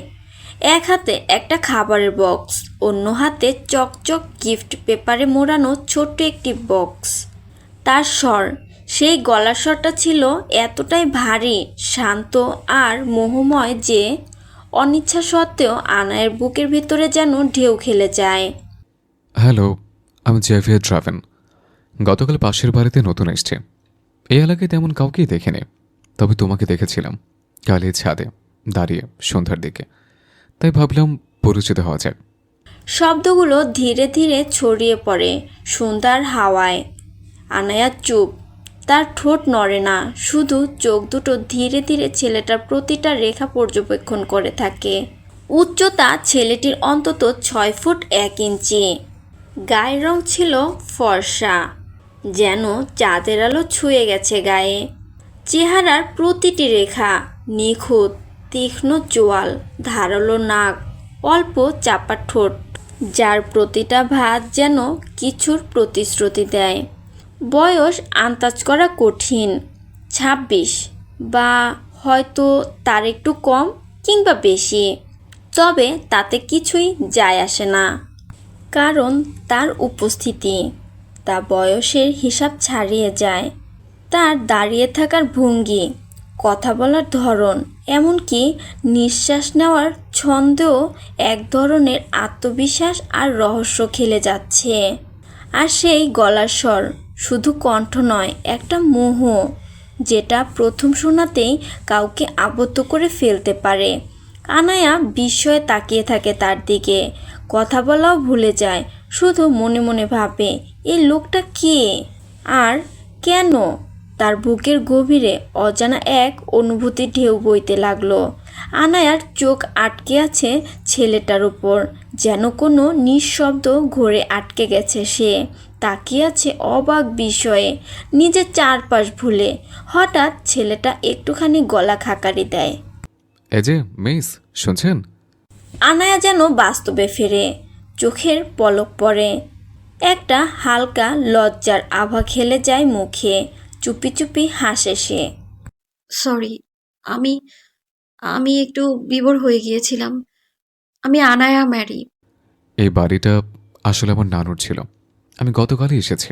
এক হাতে একটা খাবারের বক্স, অন্য হাতে চকচক গিফট পেপারে মোড়ানো ছোট্ট একটি বক্স। তার স্বর, সেই গলার স্বরটা ছিল এতটাই ভারী, শান্ত আর মোহময় যে অনিচ্ছা সত্ত্বেও আনায়ের বুকের ভিতরে যেন ঢেউ খেলে যায়। হ্যালো, আমি জেভিয়ার ড্রাভেন। গতকাল পাশের বাড়িতে নতুন এসেছি। এই এলাকায় তেমন কাউকেই দেখিনি, তবে তোমাকে দেখেছিলাম কালের ছাদে দাঁড়িয়ে সন্ধ্যার দিকে, তাই ভাবলাম পরিচিত হওয়া যাক। শব্দগুলো ধীরে ধীরে ছড়িয়ে পড়ে সন্ধ্যার হাওয়ায়। আনায়া চুপ, তার ঠোঁট নড়ে না, শুধু চোখ দুটো ধীরে ধীরে ছেলেটার প্রতিটা রেখা পর্যবেক্ষণ করে থাকে। উচ্চতা ছেলেটির অন্তত 6 ফুট 1 ইঞ্চি। গায়ের রং ছিল ফর্সা, যেন চাঁদের আলো ছুঁয়ে গেছে গায়ে। চেহারার প্রতিটি রেখা নিখুঁত, তীক্ষ্ণ চোয়াল, ধারালো নাক, অল্প চাপা ঠোঁট, যার প্রতিটা ভাঁজ যেন কিছুর প্রতিশ্রুতি দেয়। বয়স আন্দাজ করা কঠিন, 26 বা হয়তো তার একটু কম কিংবা বেশি। তবে তাতে কিছুই যায় আসে না, কারণ তার উপস্থিতি তা বয়সের হিসাব ছাড়িয়ে যায়। তার দাঁড়িয়ে থাকার ভঙ্গি, কথা বলার ধরন, এমনকি নিঃশ্বাস নেওয়ার ছন্দেও এক ধরনের আত্মবিশ্বাস আর রহস্য খেলে যাচ্ছে। আর সেই গলার স্বর শুধু কণ্ঠ নয়, একটা মোহ, যেটা প্রথম শোনাতেই কাউকে আবদ্ধ করে ফেলতে পারে। আনায়া বিস্ময়ে তাকিয়ে থাকে তার দিকে, কথা বলাও ভুলে যায়, শুধু মনে মনে ভাবে এই লোকটা কে আর কেন। তার বুকের গভীরে অজানা এক অনুভূতির ঢেউ বইতে লাগলো। আনায়ার চোখ আটকে আছে ছেলেটার উপর, যেন কোনো নিঃশব্দ ঘোরে আটকে গেছে সে। তাকিয়ে আছে অবাক বিস্ময়ে, নিজের চারপাশ ভুলে। হঠাৎ ছেলেটা একটুখানি গলা খাকারি দেয়। এই যে মিস, শুনছেন? আনায়া যেন বাস্তবে ফেরে, চোখের পলক পড়ে, একটা হালকা লজ্জার আভা খেলে যায় মুখে, চুপি চুপি হাসে সে। সরি, আমি আমি একটু বিভোর হয়ে গিয়েছিলাম। আমি আনায়া ম্যারি। এই বাড়িটা আসলে আমার নানুর ছিল। আমি গতকালই এসেছি।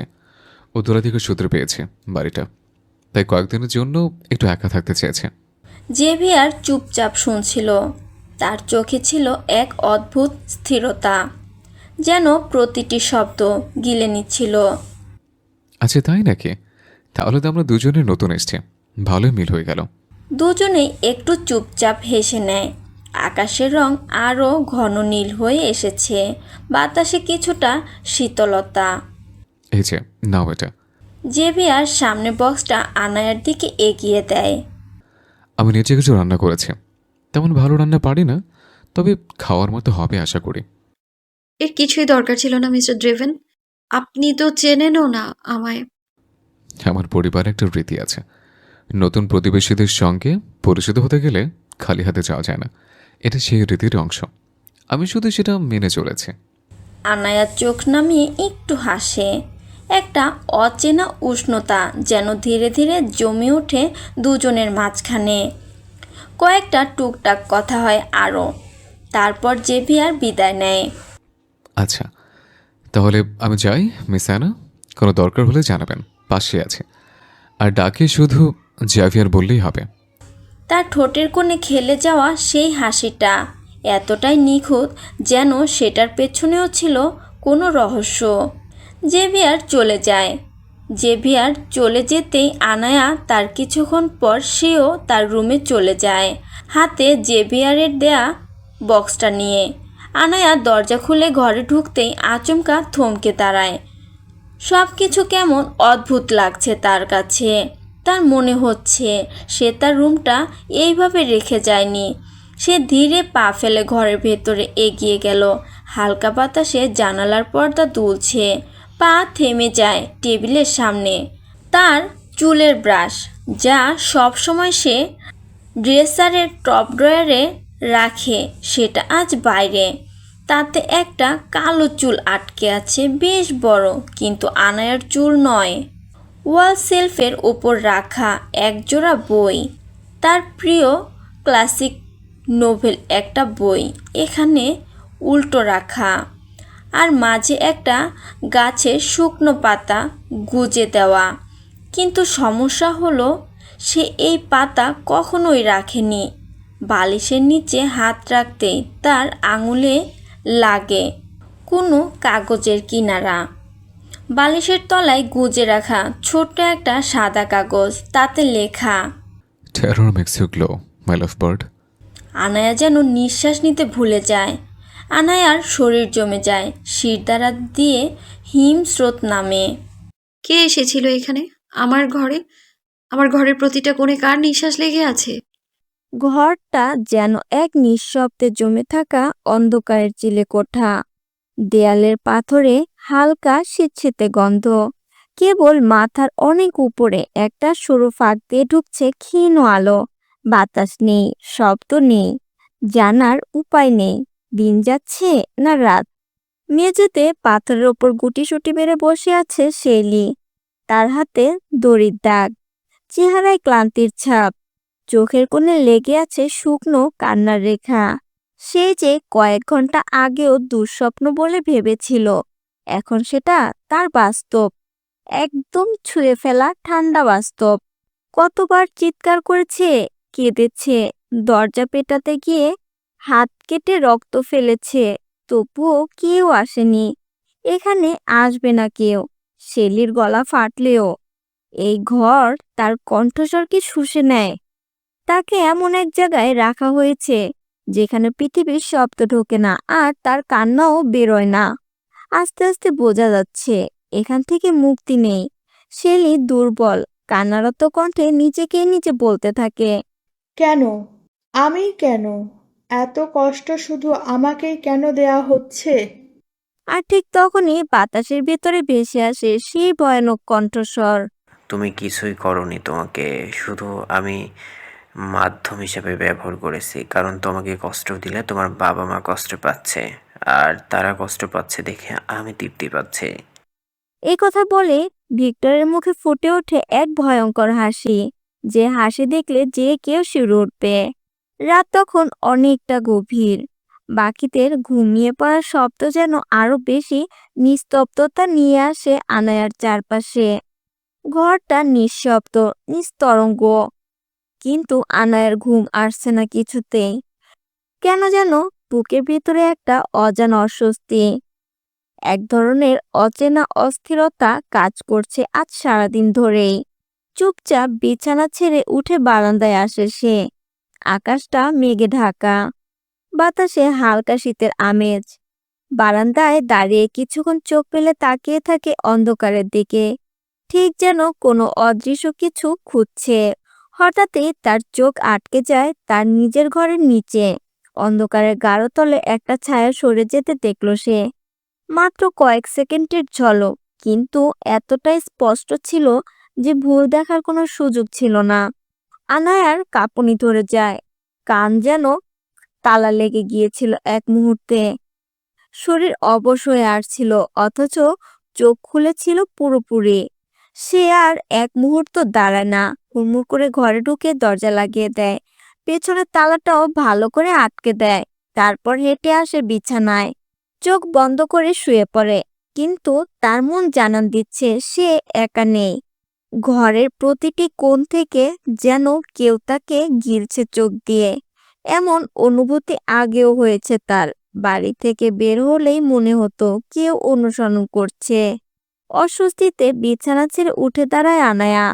উত্তরাধিকার সূত্রে পেয়েছি বাড়িটা, তাই কয়েকদিনের জন্য একটু একা থাকতে চেয়েছে। জেভিয়ার চুপচাপ শুনছিল, তার চোখে ছিল এক অদ্ভুত স্থিরতা, যেন প্রতিটি শব্দ গিলে নিচ্ছিল। আচ্ছা তাই নাকি? তাহলে তো আমরা দুজনে নতুন এসছি, ভালোই মিল হয়ে গেল। দুজনেই একটু চুপচাপ হেসে নেয়। আকাশের রং আরও ঘন নীল হয়ে এসেছে, বাতাসে কিছুটা শীতলতা। এই যে নাও এটা। জেভিয়ার সামনে বক্সটা আনায়ার দিকে এগিয়ে দেয়। আমি নিজে কিছু রান্না করেছি, তেমন ভালো রান্না পারি না, তবে খাওয়ার মতো হবে আশা করি। এর কিছুই দরকার ছিল না মিস্টার ড্রেভেন। আপনি তো চেনেনও না আমায়। আমার পরিবারে একটা রীতি আছে, নতুন প্রতিবেশীদের সঙ্গে পরিচিত হতে গেলে খালি হাতে যাওয়া যায় না। এটা সেই রীতির অংশ, আমি শুধু সেটা মেনে চলেছি। আনায়া চোখ নামিয়ে একটু হাসে, একটা অচেনা উষ্ণতা যেন ধীরে ধীরে জমে ওঠে দুজনের মাঝখানে। কয়েকটা টুকটাক কথা হয় আরও, তারপর জেভিয়ার বিদায় নেয়। আচ্ছা তাহলে আমি যাই মিস অ্যানা, কোনো দরকার হলে জানাবেন, পাশে আছে। আর ডাকে শুধু জ্যাভিয়ার বললেই হবে। তার ঠোঁটের কোণে খেলে যাওয়া সেই হাসিটা এতটাই নিখুঁত যেন সেটার পেছনেও ছিল কোনো রহস্য। জেভিয়ার চলে যায়। জেভিয়ার চলে যেতেই আনায়া তার কিছুক্ষণ পর সেও তার রুমে চলে যায়, হাতে জেভিয়ারের দেয়া বক্সটা নিয়ে। আনায়া দরজা খুলে ঘরে ঢুকতেই আচমকা থমকে দাঁড়ায়। সব কিছু কেমন অদ্ভুত লাগছে তার কাছে। তার মনে হচ্ছে সে তার রুমটা এইভাবে রেখে যায়নি। সে ধীরে পা ফেলে ঘরের ভেতরে এগিয়ে গেল। হালকা বাতাসে জানালার পর্দা দুলছে, পা থেমে যায় টেবিলের সামনে। তার চুলের ব্রাশ, যা সব সময় সে ড্রেসারের টপ ড্রয়ারে রাখে, সেটা আজ বাইরে। তাতে একটা কালো চুল আটকে আছে, বেশ বড়, কিন্তু আনায়ার চুল নয়। ওয়াল সেলফের ওপর রাখা একজোড়া বই, তার প্রিয় ক্লাসিক নোভেল একটা বই এখানে উল্টো রাখা, আর মাঝে একটা গাছের শুকনো পাতা গুজে দেওয়া। কিন্তু সমস্যা হলো সে এই পাতা কখনোই রাখেনি। বালিশের নিচে হাত রাখতেই তার আঙুলে লাগে কোনো কাগজের কিনারা। বালিশের তলায় গুজে রাখা ছোট্ট একটা সাদা কাগজ, তাতে লেখা terror makes you glow my love bird. Anaya যেন নিঃশ্বাস নিতে ভুলে যায়। আনায়ার শরীর জমে যায়, শিরদাঁড়া দিয়ে হিমস্রোত নামে। কে এসেছিল এখানে? আমার ঘরে, আমার ঘরের প্রতিটা কোণে কার নিঃশ্বাস লেগে আছে? ঘরটা যেন এক নিঃশব্দে জমে থাকা অন্ধকারের চিলেকোঠা। দেয়ালের পাথরে হালকা শীতশীতে গন্ধ, কেবল মাথার অনেক উপরে একটা সরু ফাঁক দিয়ে ঢুকছে ক্ষীণ আলো, বাতাস নেই, শব্দ নেই, জানার উপায় নেই দিন যাচ্ছে না রাত। মেঝেতে পাথরের ওপর গুটিসুটি মেরে বসে আছে শেলি, তার হাতে দড়ির দাগ, চেহারায় ক্লান্তির ছাপ, চোখের কোণে লেগে আছে শুকনো কান্নার রেখা। সে যে কয়েক ঘন্টা আগেও দুঃস্বপ্ন বলে ভেবেছিল, এখন সেটা তার বাস্তব, একদম ছুঁয়ে ফেলা ঠান্ডা বাস্তব। কতবার চিৎকার করেছে, কেঁদেছে, দরজা পেটাতে গিয়ে হাত কেটে রক্ত ফেলেছে, তবুও কেউ আসেনি, এখানে আসবে না কেউ। শেলির গলা ফাটলেও এই ঘর তার কণ্ঠস্বরকে শুষে নেয়। তাকে এমন এক জায়গায় রাখা হয়েছে যেখানে পৃথিবীর শব্দ ঢোকে না আর তার কান্নাও বেরোয় না। আস্তে আস্তে বোঝা যাচ্ছে এখান থেকে মুক্তি নেই। শেলি দুর্বল, কান্নারত কণ্ঠে নিজেকে নিজে বলতে থাকে, কেন? আমি কেন? এত কষ্ট শুধু আমাকেই কেন দেয়া হচ্ছে? আর ঠিক তখনই বাতাসের ভেতরে ভেসে আসে সেই ভয়ানক কণ্ঠস্বর। তুমি কিছুই করনি, তোমাকে শুধু আমি মাধ্যম হিসেবে ব্যবহার করেছি, কারণ তোমাকে কষ্ট দিলে তোমার বাবা মা কষ্ট পাচ্ছে, আর তারা কষ্ট পাচ্ছে দেখে আমি তৃপ্তি পাচ্ছি। এই কথা বলে ভিক্টরের মুখে ফুটে ওঠে এক ভয়ঙ্কর হাসি, যে হাসি দেখলে যে কেউ শিউরে উঠবে। রাত তখন অনেকটা গভীর, বাকিদের ঘুমিয়ে পড়ার শব্দ যেন আরো বেশি নিস্তব্ধতা নিয়ে আসে আনায়ার চারপাশে। ঘরটা নিঃশব্দ, নিস্তরঙ্গ, কিন্তু আনায়ার ঘুম আসছে না কিছুতেই। কেন যেন বুকের ভিতরে একটা অজানা অস্বস্তি, এক ধরনের অচেনা অস্থিরতা কাজ করছে আজ সারাদিন ধরেই। চুপচাপ বিছানা ছেড়ে উঠে বারান্দায় আসে সে। আকাশটা মেঘে ঢাকা, বাতাসে হালকা শীতের আমেজ। বারান্দায় দাঁড়িয়ে কিছুক্ষণ চোখ মেলে তাকিয়ে থাকে অন্ধকারের দিকে, ঠিক যেন কোনো অদৃশ্য কিছু খুঁজছে। হঠাৎই তার চোখ আটকে যায় তার নিজের ঘরের নিচে। অন্ধকারের গাঢ়তলে একটা ছায়া সরে যেতে দেখল সে। মাত্র কয়েক সেকেন্ডের ঝলক, কিন্তু এতটাই স্পষ্ট ছিল যে ভুল দেখার কোনো সুযোগ ছিল না। আনায়ার কাঁপুনি ধরে যায়, কান যেন তালা লেগে গিয়েছিল এক মুহূর্তে। শরীর অবশ হয়ে আসছিল, অথচ চোখ খুলেছিল পুরোপুরি। সে আর এক মুহূর্ত দাঁড়ায় না, হুড়মুড় করে ঘরে ঢুকে দরজা লাগিয়ে দেয়, পেছনের তালাটাও ভালো করে আটকে দেয়। তারপর হেঁটে আসে বিছানায়, চোখ বন্ধ করে শুয়ে পড়ে। কিন্তু তার মন জানান দিচ্ছে সে একা নেই। ঘরের প্রতিটি কোণ থেকে যেন কেউ তাকে গিলছে চোখ দিয়ে। এমন অনুভূতি আগেও হয়েছে তার। বাড়ি থেকে বের হলেই মনে হতো কেউ অনুসরণ করছে। অস্বস্তিতে বিছানা ছেড়ে উঠে দাঁড়ায় আনায়া,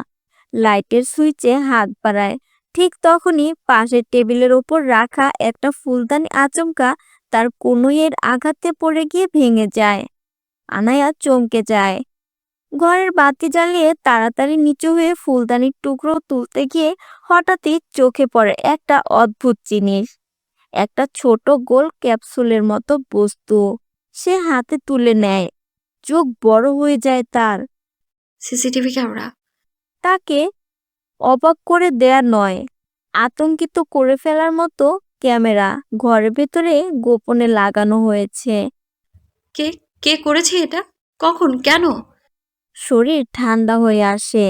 লাইটের সুইচে হাত বাড়ায়। ঠিক তখনই পাশের টেবিলের ওপর রাখা একটা ফুলদানি আচমকা তার কনুইয়ের আঘাতে পড়ে গিয়ে ভেঙে যায়। আনায়া চমকে যায়। ঘরের বাতি জ্বালিয়ে তাড়াতাড়ি নিচু হয়ে ফুলদানির টুকরো তুলতে গিয়ে হঠাৎই চোখে পড়ে একটা অদ্ভুত জিনিস, একটা ছোট গোল ক্যাপসুলের মতো বস্তু। সে হাতে তুলে নেয়, চোখ বড় হয়ে যায় তার। CCTV camera. তাকে অবাক করে দেয়া নয়, আতঙ্কিত করে ফেলার মতো ক্যামেরা ঘরের ভেতরে গোপনে লাগানো হয়েছে। কে কে করেছে এটা? কখন? কেন? শরীর ঠান্ডা হয়ে আসে।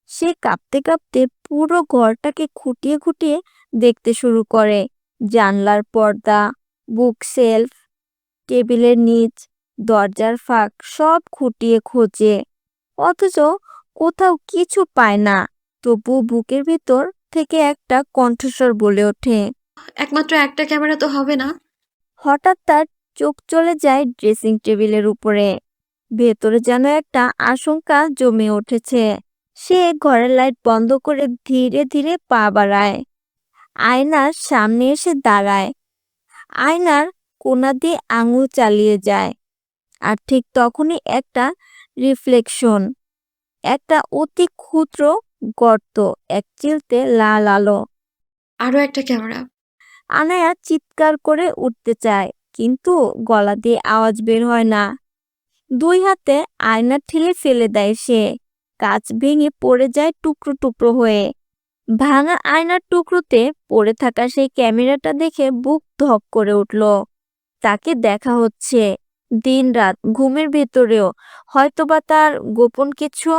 সে কাঁপতে কাঁপতে পুরো ঘরটাকে খুঁটিয়ে খুঁটিয়ে দেখতে শুরু করে। জানলার পর্দা, বুক শেলফ, টেবিলের নিচ, দরজার ফাঁক সব খুঁটিয়ে খোঁজে, অথচ কোথাও কিছু পায় না। তবু বুকের ভিতর থেকে একটা কণ্ঠস্বর বলে ওঠে। একমাত্র একটা ক্যামেরা তো হবে না। হঠাৎ তার চোখ চলে যায় ড্রেসিং টেবিলের উপরে। ভেতরে যেন একটা আশঙ্কা জমে উঠেছে। সে ঘরের লাইট বন্ধ করে ধীরে ধীরে পা বাড়ায়, আয়নার সামনে এসে দাঁড়ায়। আয়নার কোণা দিয়ে আঙুল চালিয়ে যায়, আর ঠিক তখনই একটা রিফ্লেকশন, একটা অতি ক্ষুদ্র গর্ত, এক চিলতে লাল আলো। আরো একটা ক্যামেরা। আনায়া চিৎকার করে উঠতে চায়, কিন্তু গলা দিয়ে আওয়াজ বের হয় না। দুই হাতে আয়না ঠেলে ফেলে দেয় সে। কাঁচ ভেঙে পড়ে যায় টুকরো টুকরো হয়ে। ভাঙা আয়নার টুকরোতে পড়ে থাকা সেই ক্যামেরাটা দেখে বুক ধক করে উঠল। তাকে দেখা হচ্ছে দিনরাত ঘুমের ভেতরেও, হয়তোবা তার গোপন কিছু।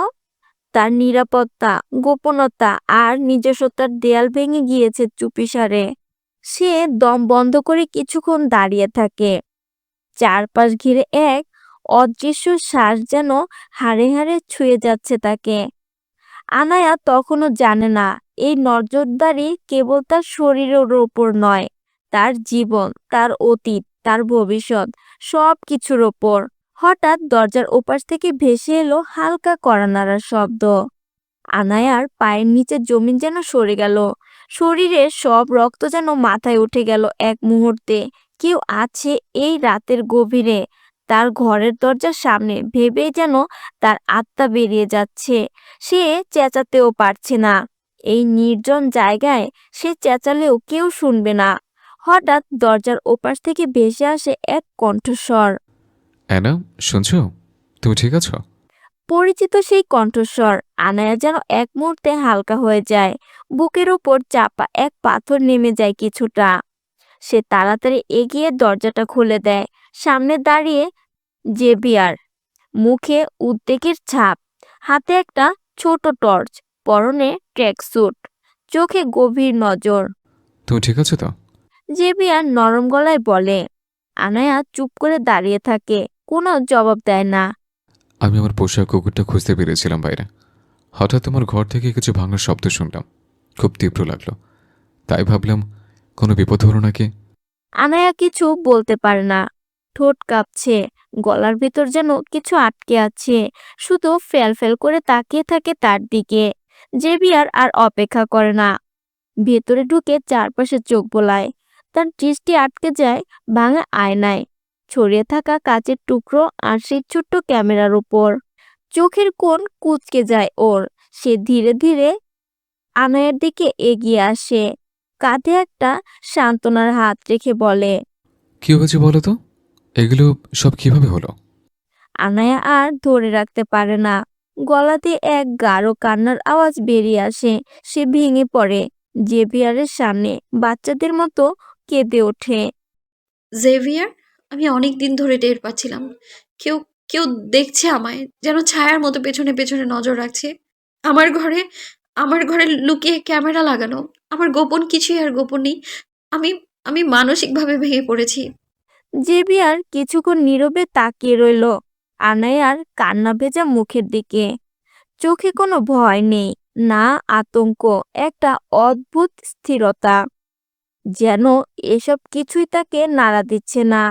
তার নিরাপত্তা, গোপনতা আর নিজস্বতার দেয়াল ভেঙে গিয়েছে চুপিসারে। সে দম বন্ধ করে কিছুক্ষণ দাঁড়িয়ে থাকে। চারপাশ ঘিরে এক অদৃশ্য শ্বাস যেন হাড়ে হাড়ে ছুঁয়ে যাচ্ছে তাকে। আনায়া তখনও জানে না এই নজরদারি কেবল তার শরীরের ওপর নয়, তার জীবন, তার অতীত, তার ভবিষ্যৎ, সব কিছুর ওপর। হঠাৎ দরজার ওপাশ থেকে ভেসে এলো হালকা কড়া নাড়ার শব্দ। আনায়ার পায়ের নিচে জমিন যেন সরে গেল, শরীরের সব রক্ত যেন মাথায় উঠে গেল এক মুহূর্তে। কেউ আছে এই রাতের গভীরে, তার ঘরের দরজার সামনে, ভেবেই যেন তার আত্মা বেরিয়ে যাচ্ছে। সে চেঁচাতেও পারছে না, এই নির্জন জায়গায় সে চেঁচালেও কেউ শুনবে না। হঠাৎ দরজার ওপাশ থেকে ভেসে আসে এক কণ্ঠস্বর। অ্যানা, শুনছো? তুমি ঠিক আছো? পরিচিত সেই কণ্ঠস্বর। আনায়া যেন এক মুহূর্তে হালকা হয়ে যায়, বুকের ওপর চাপা এক পাথর নেমে যায় কিছুটা। সে তাড়াতাড়ি এগিয়ে দরজাটা খুলে দেয়। সামনে দাঁড়িয়ে জেভিয়ার, মুখে উদ্বেগের ছাপ, হাতে একটা ছোট টর্চ, পরনে ট্র্যাকস্যুট, চোখে গভীর নজর। তুমি ঠিক আছো তো? জেভিয়ার নরম গলায় বলে। আনায়া চুপ করে দাঁড়িয়ে থাকে, কোনো জবাব দেয় না। আমি আমার পোষা কুকুরটা খুঁজতে বেরিয়েছিলাম বাইরে। হঠাৎ তোমার ঘর থেকে কিছু ভাঙার শব্দ শুনলাম, খুব তীব্র লাগলো। তাই ভাবলাম কোনো বিপদ হলো নাকি। আনায়া কিছু বলতে পারে না, ঠোঁট কাঁপছে, গলার ভেতর যেন কিছু আটকে আছে, শুধু ফেল ফেল করে তাকিয়ে থাকে তার দিকে। জেভিয়ার আর অপেক্ষা করে না, ভেতরে ঢুকে চারপাশে চোখ বোলায়। তার দৃষ্টি আটকে যায় ভাঙা আয়নায়, ছড়িয়ে থাকা কাচের টুকরো আর সেই ছোট্ট ক্যামেরার উপর। চোখের কোণ কুঁচকে যায় ওর। সে ধীরে ধীরে আনায়ার দিকে এগিয়ে আসে, কাঁধে একটা সান্ত্বনার হাত রেখে বলে। কি হয়েছে বলো তো? এগুলো সব কিভাবে হলো? আনায়া আর ধরে রাখতে পারে না, গলাতে এক গাঢ় কান্নার আওয়াজ বেরিয়ে আসে। সে ভেঙে পড়ে, জেভিয়ারের সামনে বাচ্চাদের মতো কেঁদে ওঠে। জেভিয়ার, আমি অনেক দিন ধরে টের পাচ্ছিলাম কেউ কেউ দেখছে আমায়, যেন ছায়ার মতো পেছনে পেছনে নজর রাখছে। আমার ঘরে আমার ঘরে লুকিয়ে ক্যামেরা লাগানো। আমার গোপন কিছুই আর গোপন নেই। আমি আমি মানসিকভাবে ভেঙে পড়েছি। জেভিয়ার কিছুক্ষণ নীরবে তাকিয়ে রইল আনায়ার কান্না ভেজা মুখের দিকে। চোখে কোনো ভয় নেই, না আতঙ্ক, একটা অদ্ভুত স্থিরতা, যেন এসব কিছুই তাকে নাড়া দিচ্ছে না।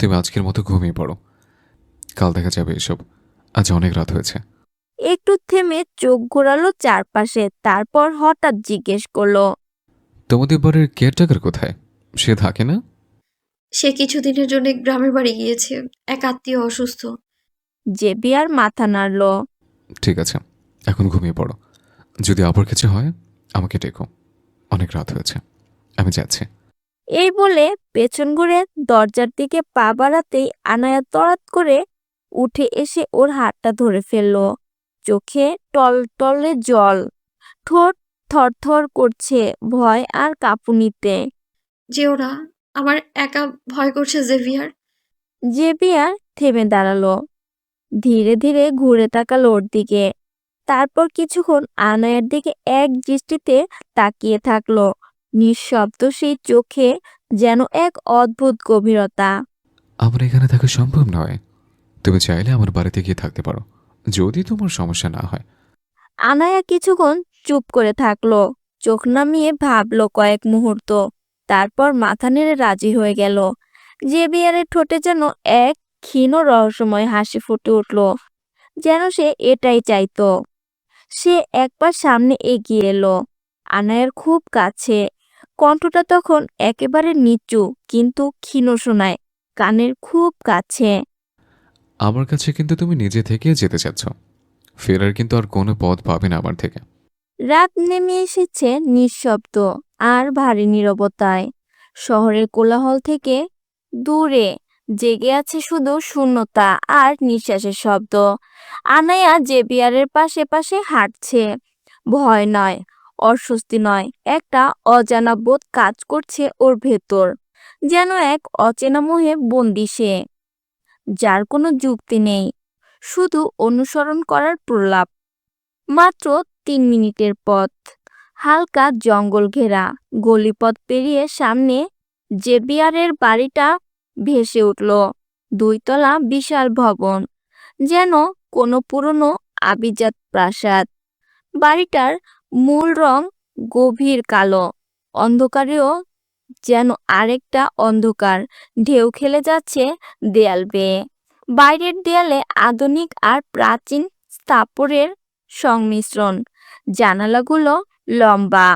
তুমি আজকের মতো ঘুমিয়ে পড়ো, কাল দেখা যাবে এসব। আজ অনেক রাত হয়েছে। একটু থেমে চোখ ঘোরালো চারপাশে, তারপর হঠাৎ জিজ্ঞেস করলো। তোমাদের বাড়ির কেয়ারটেকার কোথায়? সে থাকে না? সে কিছুদিনের জন্য গ্রামের বাড়ি গিয়েছে, এক আত্মীয় অসুস্থ। জেভিয়ার মাথা নাড়ল। ঠিক আছে, এখন ঘুমিয়ে পড়ো। যদি আবার কিছু হয় আমাকে ডেকো। অনেক রাত হয়েছে, আমি যাচ্ছি। এই বলে পেছন ঘুরে দরজার দিকে পা বাড়াতেই আনায়া তড়াৎ করে উঠে এসে ওর হাতটা ধরে ফেলল। চোখে টলটলে জল, ঠোঁট থরথর করছে ভয় আর কাঁপুনিতে। যে ওরা আমার একা ভয় করছে জেভিয়ার। জেভিয়ার থেমে দাঁড়ালো, ধীরে ধীরে ঘুরে তাকালো ওর দিকে। তারপর কিছুক্ষণ আনায়ার দিকে এক দৃষ্টিতে তাকিয়ে থাকলো। নিঃশব্দ সেই চোখে যেন এক অদ্ভুত গভীরতা। আমার এখানে থাকা সম্ভব নয়। তুমি চাইলে আমার বাড়িতে গিয়ে থাকতে পারো, যদি তোমার সমস্যা না হয়। আনায়া কিছুক্ষণ চুপ করে থাকলো, চোখ নামিয়ে ভাবলো কয়েক মুহূর্ত, তারপর মাথা নেড়ে রাজি হয়ে গেল। জেভিয়ারের ঠোঁটে যেন এক ক্ষীণ রহস্যময় হাসি ফুটে উঠল, যেন সে এটাই চাইতো। সে একবার সামনে এগিয়ে এলো, আনায়ার খুব কাছে। কণ্ঠটা তখন একেবারে নিচু কিন্তু ক্ষীণ শোনায়, কানের খুব কাছে। আমার কাছে কিন্তু তুমি নিজে থেকে যেতে চাচ্ছ, ফেরার কিন্তু আর কোনো পথ পাবে না আমার থেকে। রাত নেমে এসেছে নিঃশব্দ আর ভারী নীরবতায়। শহরের কোলাহল থেকে দূরে জেগে আছে শুধু শূন্যতা আর নিঃশ্বাসের শব্দ। আনায়া জেভিয়ারের পাশে পাশে হাঁটছে, ভয় নয়, অস্বস্তি নয়, একটা অজানা বোধ কাজ করছে ওর ভেতর, যেন এক অচেনা মোহে বন্দি সে, যার কোনো যুক্তি নেই, শুধু অনুসরণ করার প্রলাপ। মাত্র 3 মিনিটের পথ, হালকা জঙ্গল ঘেরা গলিপথ পেরিয়ে সামনে জেবিয়ারের বাড়িটা ভেসে উঠল। 2 তলা বিশাল ভবন, যেন কোনো পুরনো আভিজাত প্রাসাদ। বাড়িটার মূল রং গভীর কালো, অন্ধকারেও যেন আরেকটা অন্ধকার ঢেউ খেলে যাচ্ছে দেয়াল বেয়ে। বাইরের দেয়ালে আধুনিক আর প্রাচীন স্থাপত্যের সংমিশ্রণ, জানালাগুলো লম্বা,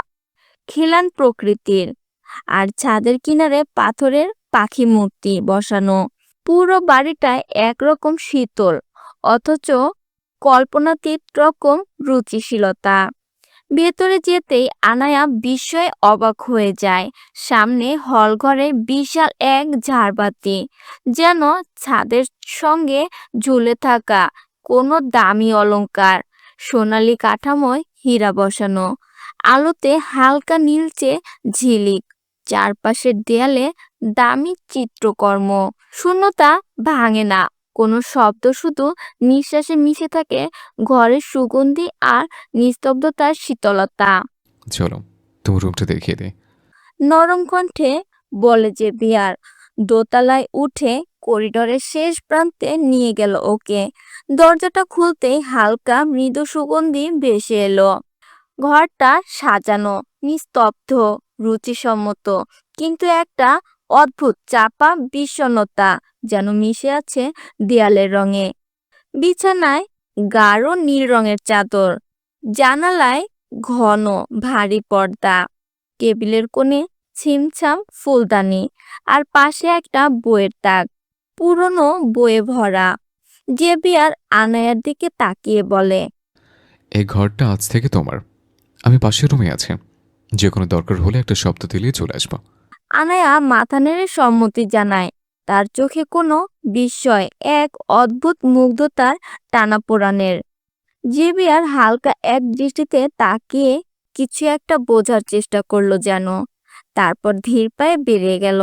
খিলান প্রকৃতির, আর ছাদের কিনারে পাথরের পাখি মূর্তি বসানো। পুরো বাড়িটায় একরকম শীতল, অথচ কল্পনাতীত রকম রুচিশীলতা। ভেতরে যেতেই আনায়া বিস্ময়ে অবাক হয়ে যায়। সামনে হলঘরে বিশাল এক ঝাড়বাতি, যেন ছাদের সঙ্গে ঝুলে থাকা কোনো দামি অলংকার। সোনালি কাঠামোয় হীরা বসানো, আলোতে হালকা নীলচে ঝিলিক। চারপাশের দেয়ালে দামি চিত্রকর্ম। শূন্যতা ভাঙে না, কোনো শব্দ, শুধু নিঃশ্বাসে মিশে থাকে ঘরের সুগন্ধি আর নিস্তব্ধতার শীতলতা। চলো তোমার রুমটা দেখিয়ে দিই। নরম কণ্ঠে বলে যে বিয়ার, দোতলায় উঠে করিডোরের শেষ প্রান্তে নিয়ে গেল ওকে। দরজাটা খুলতেই হালকা মৃদু সুগন্ধি ভেসে এলো। ঘরটা সাজানো, নিস্তব্ধ, রুচিসম্মত, কিন্তু একটা অদ্ভুত চাপা বিষণ্ণতা যেন মিশে আছে দেয়ালের রঙে। বিছানায় গাঢ় নীল রঙের চাদর, জানালায় ঘন ভারী পর্দা, টেবিলের কোণে ছিমছাম ফুলদানি, আর পাশে একটা বইয়ের তাক, পুরনো বইয়ে ভরা। জেভিয়ার আনায়ার দিকে তাকিয়ে বলে, এই ঘরটা আজ থেকে তোমার। আমি পাশের রুমে আছি, যে কোনো দরকার হলে একটা শব্দ দিলেই চলে আসবো। আনায়া মাথা নেড়ে সম্মতি জানায়। তার চোখে কোনো বিস্ময়, এক অদ্ভুত মুগ্ধতার টানাপোড়ানের। জেভিয়ার হালকা এক দৃষ্টিতে তাকিয়ে কিছু একটা বোঝার চেষ্টা করলো যেন, তারপর ধীর পায়ে বেরিয়ে গেল।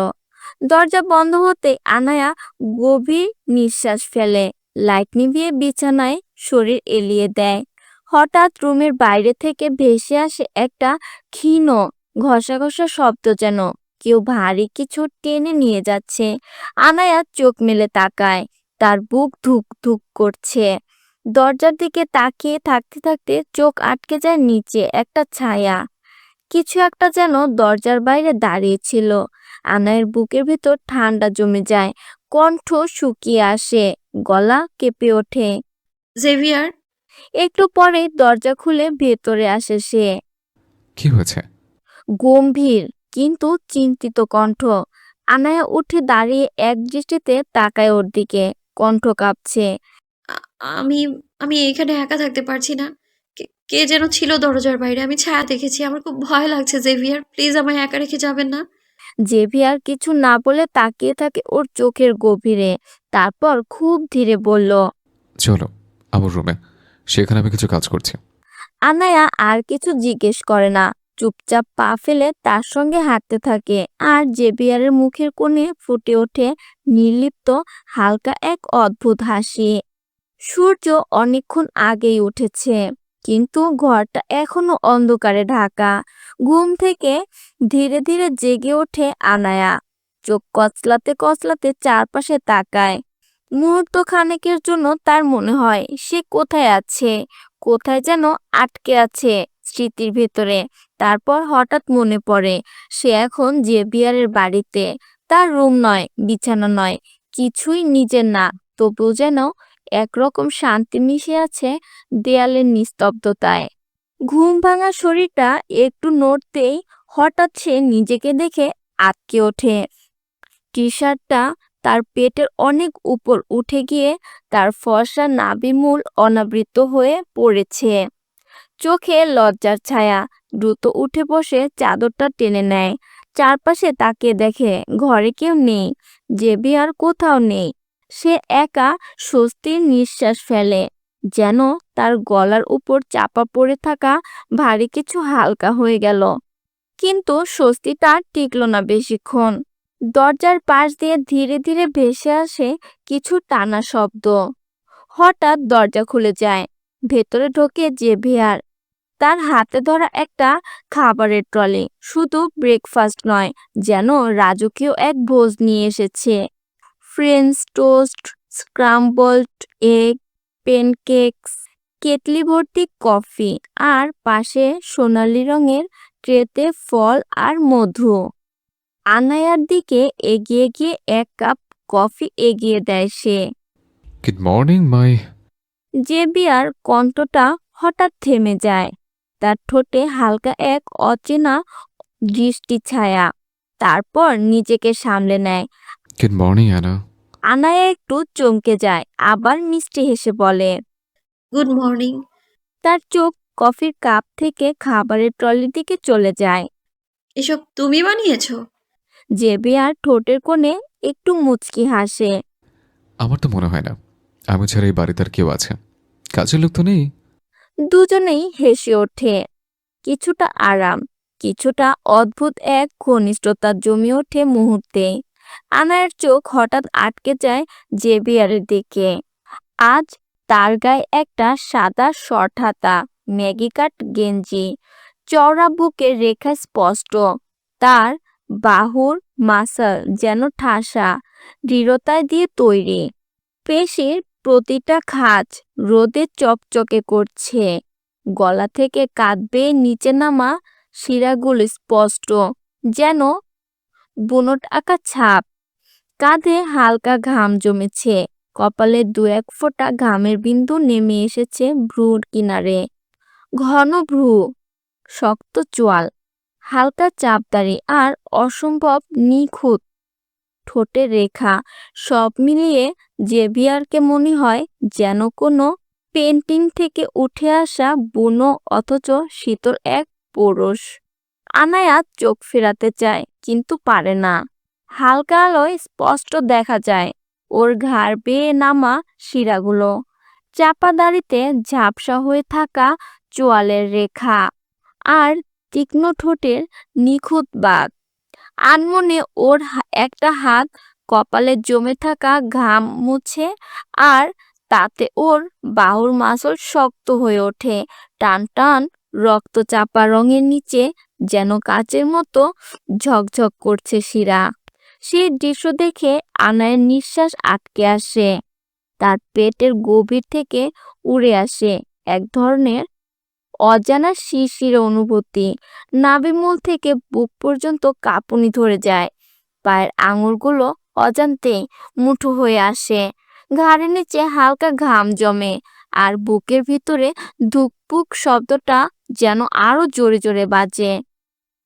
দরজা বন্ধ হতে আনায়া গভীর নিঃশ্বাস ফেলে, লাইট নিভিয়ে বিছানায় শরীর এলিয়ে দেয়। হঠাৎ রুমের বাইরে থেকে ভেসে আসে একটা ক্ষীণ ঘষা ঘষা শব্দ, যেন কেউ ভারী কিছু টেনে নিয়ে যাচ্ছে। আনায়া চোখ মেলে তাকায়, তার বুক ধুক ধুক করছে। দরজার দিকে তাকিয়ে থাকতে থাকতে চোখ আটকে যায় নিচে একটা ছায়া, কিছু একটা যেন দরজার বাইরে দাঁড়িয়ে ছিল। আনায়ের বুকের ভেতর ঠান্ডা জমে যায়, কণ্ঠ শুকিয়ে আসে, গলা কেঁপে ওঠে। জেভিয়ার, একটু পরেই দরজা খুলে ভেতরে আসে সে, কি হয়েছে? গম্ভীর কিন্তু চিন্তিত কণ্ঠ। আনায়া উঠে দাঁড়িয়ে এক দৃষ্টিতে তাকায় ওর দিকে, কণ্ঠ কাঁপছে। আ- আমি আমি এখানে একা থাকতে পারছি না। কে যেন ছিল দরজার বাইরে, আমি ছায়া দেখেছি। আমার খুব ভয় লাগছে জেভিয়ার, প্লিজ আমায় একা রেখে যাবেন না। জেভিয়ার কিছু না বলে তাকিয়ে থাকে ওর চোখের গভীরে, তারপর খুব ধীরে বলল, চলো আমার রুমে, সেখানে আমি কিছু কাজ করছি। আনায়া আর কিছু জিজ্ঞেস করে না, চুপচাপ পা ফেলে তার সঙ্গে হাঁটতে থাকে। আর জেভিয়ারের মুখের কোণে ফুটে ওঠে নির্লিপ্ত হালকা এক অদ্ভুত হাসি। সূর্য অনেকক্ষণ আগেই উঠেছে, কিন্তু ঘরটা এখনো অন্ধকারে ঢাকা। ঘুম থেকে ধীরে ধীরে জেগে ওঠে আনায়া, চোখ কচলাতে কচলাতে চারপাশে তাকায়। মুহূর্ত খানেকের জন্য তার মনে হয় সে কোথায় আছে, কোথায় যেন আটকে আছে স্মৃতির ভেতরে। তারপর হঠাৎ মনে পড়ে সে এখন জেভিয়ারের বাড়িতে, তার রুম নয়, বিছানা নয়, কিছুই নিজের না, তবুও যেন একরকম শান্তি মিশে আছে দেয়ালের নিস্তব্ধতায়। ঘুম ভাঙা শরীরটা একটু নড়তেই হঠাৎ সে নিজেকে দেখে আটকে ওঠে। টি শার্টটা তার পেটের অনেক উপর উঠে গিয়ে তার ফর্সা নাভিমূল অনাবৃত হয়ে পড়েছে। চোখে লজ্জার ছায়া, দ্রুত উঠে বসে চাদরটা টেনে নেয়। চারপাশে তাকিয়ে দেখে ঘরে কেউ নেই, জেভিয়ার কোথাও নেই। সে একা স্বস্তির নিঃশ্বাস ফেলে। যেন তার গলার উপর চাপা পড়ে থাকা ভারী কিছু হালকা হয়ে গেল। কিন্তু স্বস্তিটা টিকল না বেশিক্ষণ। দরজার পাশ দিয়ে ধীরে ধীরে ভেসে আসে কিছু টানা শব্দ। হঠাৎ দরজা খুলে যায়। ভেতরে ঢোকে জেভিয়ার। তার হাতে ধরা একটা খাবারের ট্রলি। শুধু ব্রেকফাস্ট নয়, যেন রাজকীয় এক ভোজ নিয়ে এসেছে। French toast, scrambled egg, pancakes, kettle ভর্তি কফি, আর পাশে সোনালি রঙের ট্রেতে ফল আর মধু। আনায়ার দিকে এগিয়ে গিয়ে এক কাপ কফি এগিয়ে দেয় সে। Good morning my. জেভিয়ার কণ্ঠটা হঠাৎ থেমে যায়। তার ঠোঁটে হালকা এক অচেনা দৃষ্টি ছায়া। তারপর নিজেকে সামলে নেয়। Good morning Anna. আনায়া একটু চমকে যায়, আবার মিষ্টি হেসে বলে। Good morning. তার চোখ কফির কাপ থেকে খাবারের ট্রলির দিকে চলে যায়। এসব তুমি বানিয়েছো? জেভিয়ার ঠোঁটের কোণে একটু মুচকি হাসে। আমার তো মনে হয় না আমি ছাড়া এই বাড়িতে আর কেউ আছে। কাজের লোক তো নেই। দুজনেই হেসে ওঠে। কিছুটা আরাম, কিছুটা অদ্ভুত এক ঘনিষ্ঠতা জমে ওঠে মুহূর্তে। আনায়ার চোখ হঠাৎ আটকে যায় জেভিয়ারের দিকে। আজ তার গায়ে একটা সাদা শর্ট হাতা ম্যাগি কাট গেঞ্জি। চওড়া বুকের রেখা স্পষ্ট। তার বাহুর মাসল যেন ঠাসা, দৃঢ়তায় দিয়ে তৈরি। পেশির প্রতিটা খাঁজ রোদে চকচকে করছে। গলা থেকে কাঁধ বেয়ে নিচে নামা শিরাগুলো স্পষ্ট, যেন বুনট আঁকা ছাপ। কাঁধে হালকা ঘাম জমেছে। কপালে দু এক ফোঁটা ঘামের বিন্দু নেমে এসেছে ভ্রুর কিনারে। ঘন ভ্রু, শক্ত চোয়াল, হালকা চাপদাড়ি আর অসম্ভব নিখুঁত ঠোঁটের রেখা, সব মিলিয়ে জেভিয়ারকে মনে হয় যেন কোনো পেন্টিং থেকে উঠে আসা বুনো অথচ শীতল এক পৌরুষ। আনায়া চোখ ফেরাতে চায়, কিন্তু পারে না। হালকা আলোয় স্পষ্ট দেখা যায় ওর ঘাড় বেয়ে নামা শিরাগুলো, চাপা দাড়িতে ঝাপসা হয়ে থাকা চোয়ালের রেখা, আর তীক্ষ্ণ ঠোঁটের নিখুঁত বাঁক। আনমনে ওর একটা হাত কপালে জমে থাকা ঘাম মুছে, আর তাতে ওর বাহুর মাসল শক্ত হয়ে ওঠে। টান টান রক্তচাপা রঙের নিচে যেন কাচের মতো ঝকঝক করছে শিরা। সেই দৃশ্য দেখে আনায়ের নিঃশ্বাস আটকে আসে। তার পেটের গভীর থেকে উড়ে আসে এক ধরনের অজানা শিরশিরে অনুভূতি। নাভিমূল থেকে বুক পর্যন্ত কাঁপুনি ধরে যায়। পায়ের আঙুলগুলো অজান্তেই মুঠো হয়ে আসে। ঘাড়ের নিচে হালকা ঘাম জমে, আর বুকের ভিতরে ধুকপুক শব্দটা যেন আরো জোরে জোরে বাজে।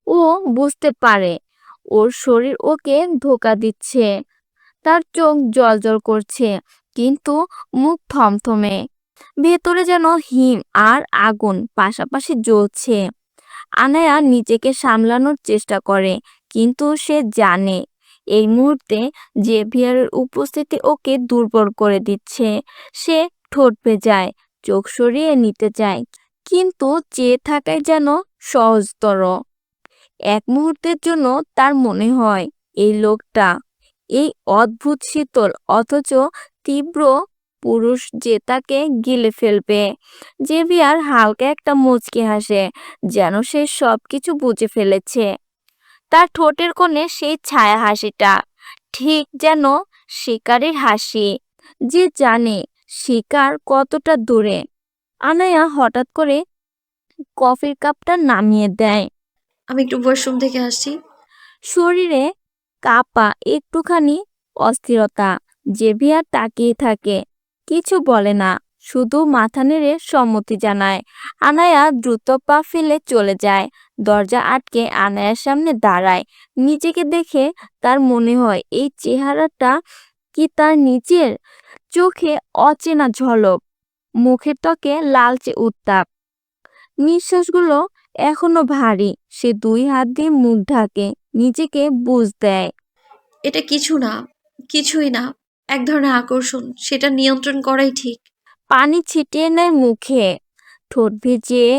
ও বুঝতে পারে ওর শরীর ওকে ধোঁকা দিচ্ছে। তার চোখ জ্বলজ্বল করছে, কিন্তু মুখ থমথমে। ভেতরে যেন হিম আর আগুন পাশাপাশি জ্বলছে। আনায়া নিজেকে সামলানোর চেষ্টা করে, কিন্তু সে জানে এই মুহূর্তে জেভিয়ারের উপস্থিতি ওকে দুর্বল করে দিচ্ছে। সে ঠোঁট ভেজায়, চোখ সরিয়ে নিতে চায়, কিন্তু চেয়ে থাকাই যেন সহজতর। এক মুহূর্তের জন্য তার মনে হয় এই লোকটা, এই অদ্ভুত শীতল অথচ তীব্র পুরুষ যে তাকে গিলে ফেলবে। জেভিয়ার হালকা একটা মুচকি হাসে, যেন সে সবকিছু বুঝে ফেলেছে। তার ঠোঁটের কোণে সেই ছায়া হাসিটা, ঠিক যেন শিকারীর হাসি, যে জানে শিকার কতটা দূরে। আনায়া হঠাৎ করে কফির কাপটা নামিয়ে দেয়। আমি একটু ওয়াশরুম থেকে আসছি। শরীরে কাঁপা একটুখানি অস্থিরতা। জেভিয়ার তাকিয়ে থাকে, কিছু বলে না, শুধু মাথা নেড়ে সম্মতি জানায়। আনায়া দ্রুত পা ফেলে চলে যায়। দরজা আটকে আনায়ার সামনে দাঁড়ায়। নিজেকে দেখে তার মনে হয় এই চেহারাটা কি তার নিজের। চোখে অচেনা ঝলক, মুখের ত্বকে লালচে উত্তাপ। নিঃশ্বাসগুলো এখনো ভারী। সে দুই হাত দিয়ে মুখ ঢাকে, নিজেকে বুঝ দেয়। এটা কিছু না, কিছুই না। এক ধরনের আকর্ষণ, সেটা নিয়ন্ত্রণ করাই ঠিক। পানি ছিটিয়ে নেয় মুখে, ঠোঁট ভিজিয়ে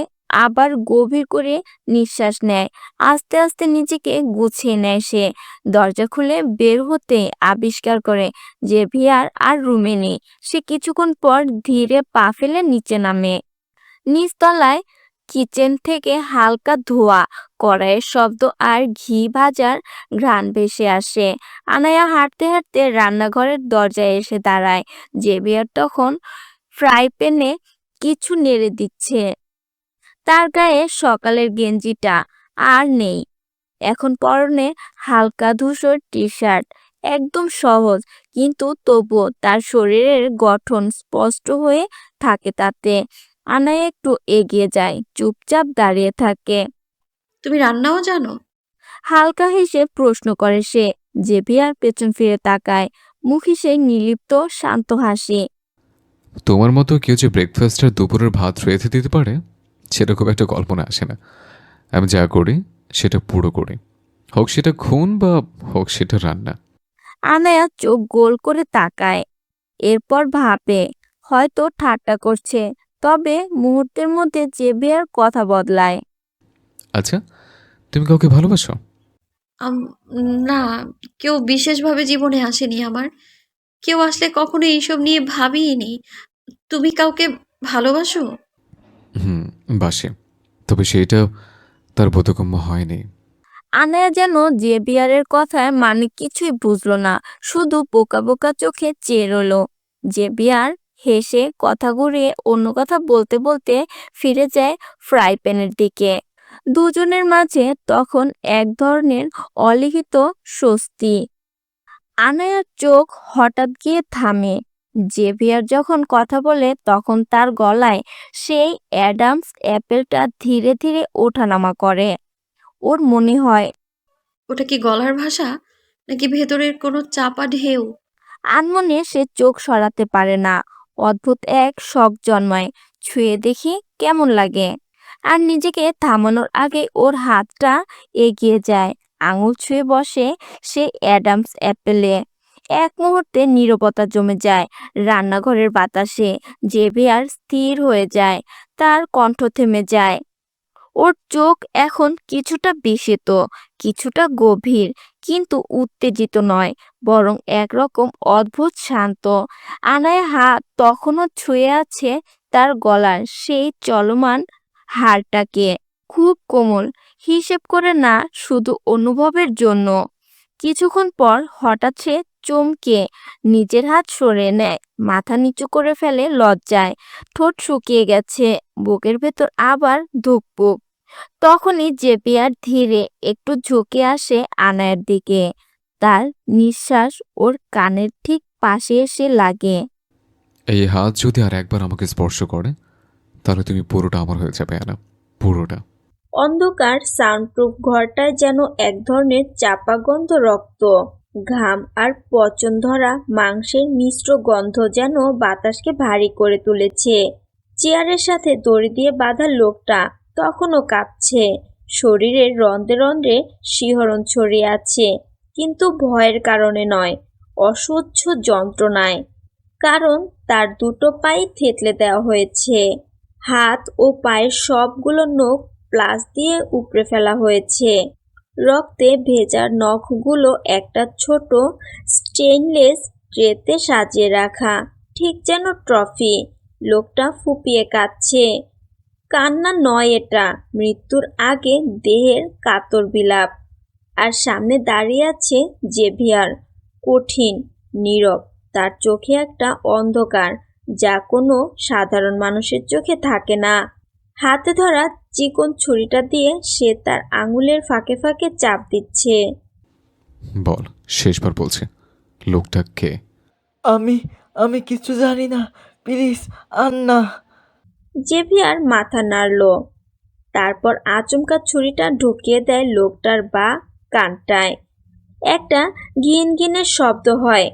আবার গভীর করে নিঃশ্বাস নেয়। আস্তে আস্তে নিজেকে গুছিয়ে নেয় সে। দরজা খুলে বের হতে আবিষ্কার করে জেভিয়ার আর রুমে নেই। সে কিছুক্ষণ পর ধীরে পা ফেলে নিচে নামে। নিচতলায় কিচেন থেকে হালকা ধোঁয়া, কড়াইয়ের শব্দ আর ঘি ভাজার ঘ্রাণ ভেসে আসে। আনায়া হাঁটতে হাঁটতে রান্নাঘরের দরজায় এসে দাঁড়ায়। জেভিয়ার তখন ফ্রাই প্যানে কিছু নেড়ে দিচ্ছে। তার গায়ে সকালের গেঞ্জিটা আর নেই, এখন পরনে হালকা ধূসর টি শার্ট। একদম সহজ, কিন্তু তবুও তার শরীরের গঠন স্পষ্ট হয়ে থাকে তাতে। আনায়া একটু এগিয়ে যায়, চুপচাপ দাঁড়িয়ে থাকে। তুমি রান্নাও জানো? হালকা হেসে প্রশ্ন করে সে। জেভিয়ার পেছন ফিরে তাকায়, মুখে সেই নির্লিপ্ত শান্ত হাসি। তোমার মতো কেউ যে ব্রেকফাস্টের দুপুরের ভাত রেঁধে দিতে পারে সেটা খুব একটা কল্পনা আসে না। আমি যা করি সেটা পুরো করি, হোক সেটা খুন বা হোক সেটা রান্না। আনায়া চোখ গোল করে তাকায়, এরপর ভাবে হয়তো ঠাট্টা করছে, তবে মুহূর্তের মধ্যে জেভিয়ার কথা বদলায়। আচ্ছা, তুমি কাউকে ভালোবাসো? না, কেউ বিশেষভাবে জীবনে আসেনি আমার। কেউ আসলে কখনো এইসব নিয়ে ভাবিনি। তুমি কাউকে ভালোবাসো? হুম, বাসে, তবে সেটা তার বোধগম্য হয়নি। আনায়া যেন জেভিয়ারের কথায় মানে কিছুই বুঝলো না, শুধু বোকা বোকা চোখে চেয়ে রইল। জেভিয়ার হেসে কথা ঘুরিয়ে অন্য কথা বলতে বলতে ফিরে যায় ফ্রাই প্যানের দিকে। দুজনের মাঝে তখন এক ধরনের অলিখিত স্বস্তি। আনায়ার চোখ হঠাৎ গিয়ে থামে। জেভিয়ার যখন কথা বলে তখন তার গলায় সেই অ্যাডামস অ্যাপেলটা ধীরে ধীরে ওঠানামা করে। ওর মনে হয় ওটা কি গলার ভাষা, নাকি ভেতরের কোনো চাপা ঢেউ? আনমনে সে চোখ সরাতে পারে না। অদ্ভুত এক শখ জন্মায়, ছুঁয়ে দেখি কেমন লাগে। আর নিজেকে থামানোর আগে ওর হাতটা এগিয়ে যায়, আঙুল ছুঁয়ে বসে সে অ্যাডামস অ্যাপেলে। এক মুহূর্তে নীরবতা জমে যায় রান্নাঘরের বাতাসে। জেভিয়ার স্থির হয়ে যায়, তার কণ্ঠ থেমে যায়। ওর চোখ এখন কিছুটা বিস্মিত, কিছুটা গভীর, কিন্তু উত্তেজিত নয়, বরং একরকম অদ্ভুত শান্ত। আনায় হাত তখনও ছুঁয়ে আছে তার গলার সেই চলমান হাড়টাকে, খুব কোমল, হিসেব করে না, শুধু অনুভবের জন্য। কিছুক্ষণ পর হঠাৎ সে চমকে নিজের হাত সরিয়ে নেয়, মাথা নিচু করে ফেলে লজ্জায়। ঠোঁট শুকিয়ে গেছে, বুকের ভেতর আবার ধুকপুক। তখনই জেভিয়ার ধীরে একটু ঝুঁকে আসে আনায়ার দিকে। তার নিঃশ্বাস ওর কানের ঠিক পাশে এসে লাগে। এই হাত যদি আর একবার আমাকে স্পর্শ করে তাহলে তুমি পুরোটা আমার হয়ে যাবে, আনা, পুরোটা। অন্ধকার সাউন্ডপ্রুফ ঘরটায় যেন এক ধরনের চাপা গন্ধ, রক্ত, ঘাম আর পচন ধরা মাংসের মিশ্র গন্ধ যেন বাতাসকে ভারী করে তুলেছে। চেয়ারের সাথে দড়ি দিয়ে বাঁধা লোকটা তখনও কাঁপছে, শরীরের রন্ধ্রে রন্ধ্রে শিহরণ ছড়িয়ে আছে, কিন্তু ভয়ের কারণে নয়, অসহ্য যন্ত্রণায়। কারণ তার দুটো পাই থেতলে দেওয়া হয়েছে, হাত ও পায়ের সবগুলো নখ প্লাস দিয়ে উপড়ে ফেলা হয়েছে। রক্তে ভেজা নখগুলো একটা ছোট স্টেইনলেস ট্রেতে সাজিয়ে রাখা, ঠিক যেন ট্রফি। লোকটা ফুপিয়ে কাঁদছে। কান্না নয়, এটা মৃত্যুর আগে দেহের কাতর বিলাপ। আর সামনে দাঁড়িয়ে আছে জেভিয়ার, কঠিন, নীরব, তার চোখে একটা অন্ধকার যা কোনো সাধারণ মানুষের চোখে থাকে না। হাতে ধরা চিকন ছুরিটা দিয়ে সে তার আঙুলের ফাঁকে ফাঁকে চাপ দিচ্ছে। বল, শেষবার বলছে, লোকটা কে? আমি আমি কিছু জানি না, প্লিজ আন্না। জেভিয়ার মাথা নাড়ল, তারপর আচমকা ছুরিটা ঢুকিয়ে দেয় লোকটার বা কানটায়। একটা ঘিন ঘিনের শব্দ হয়,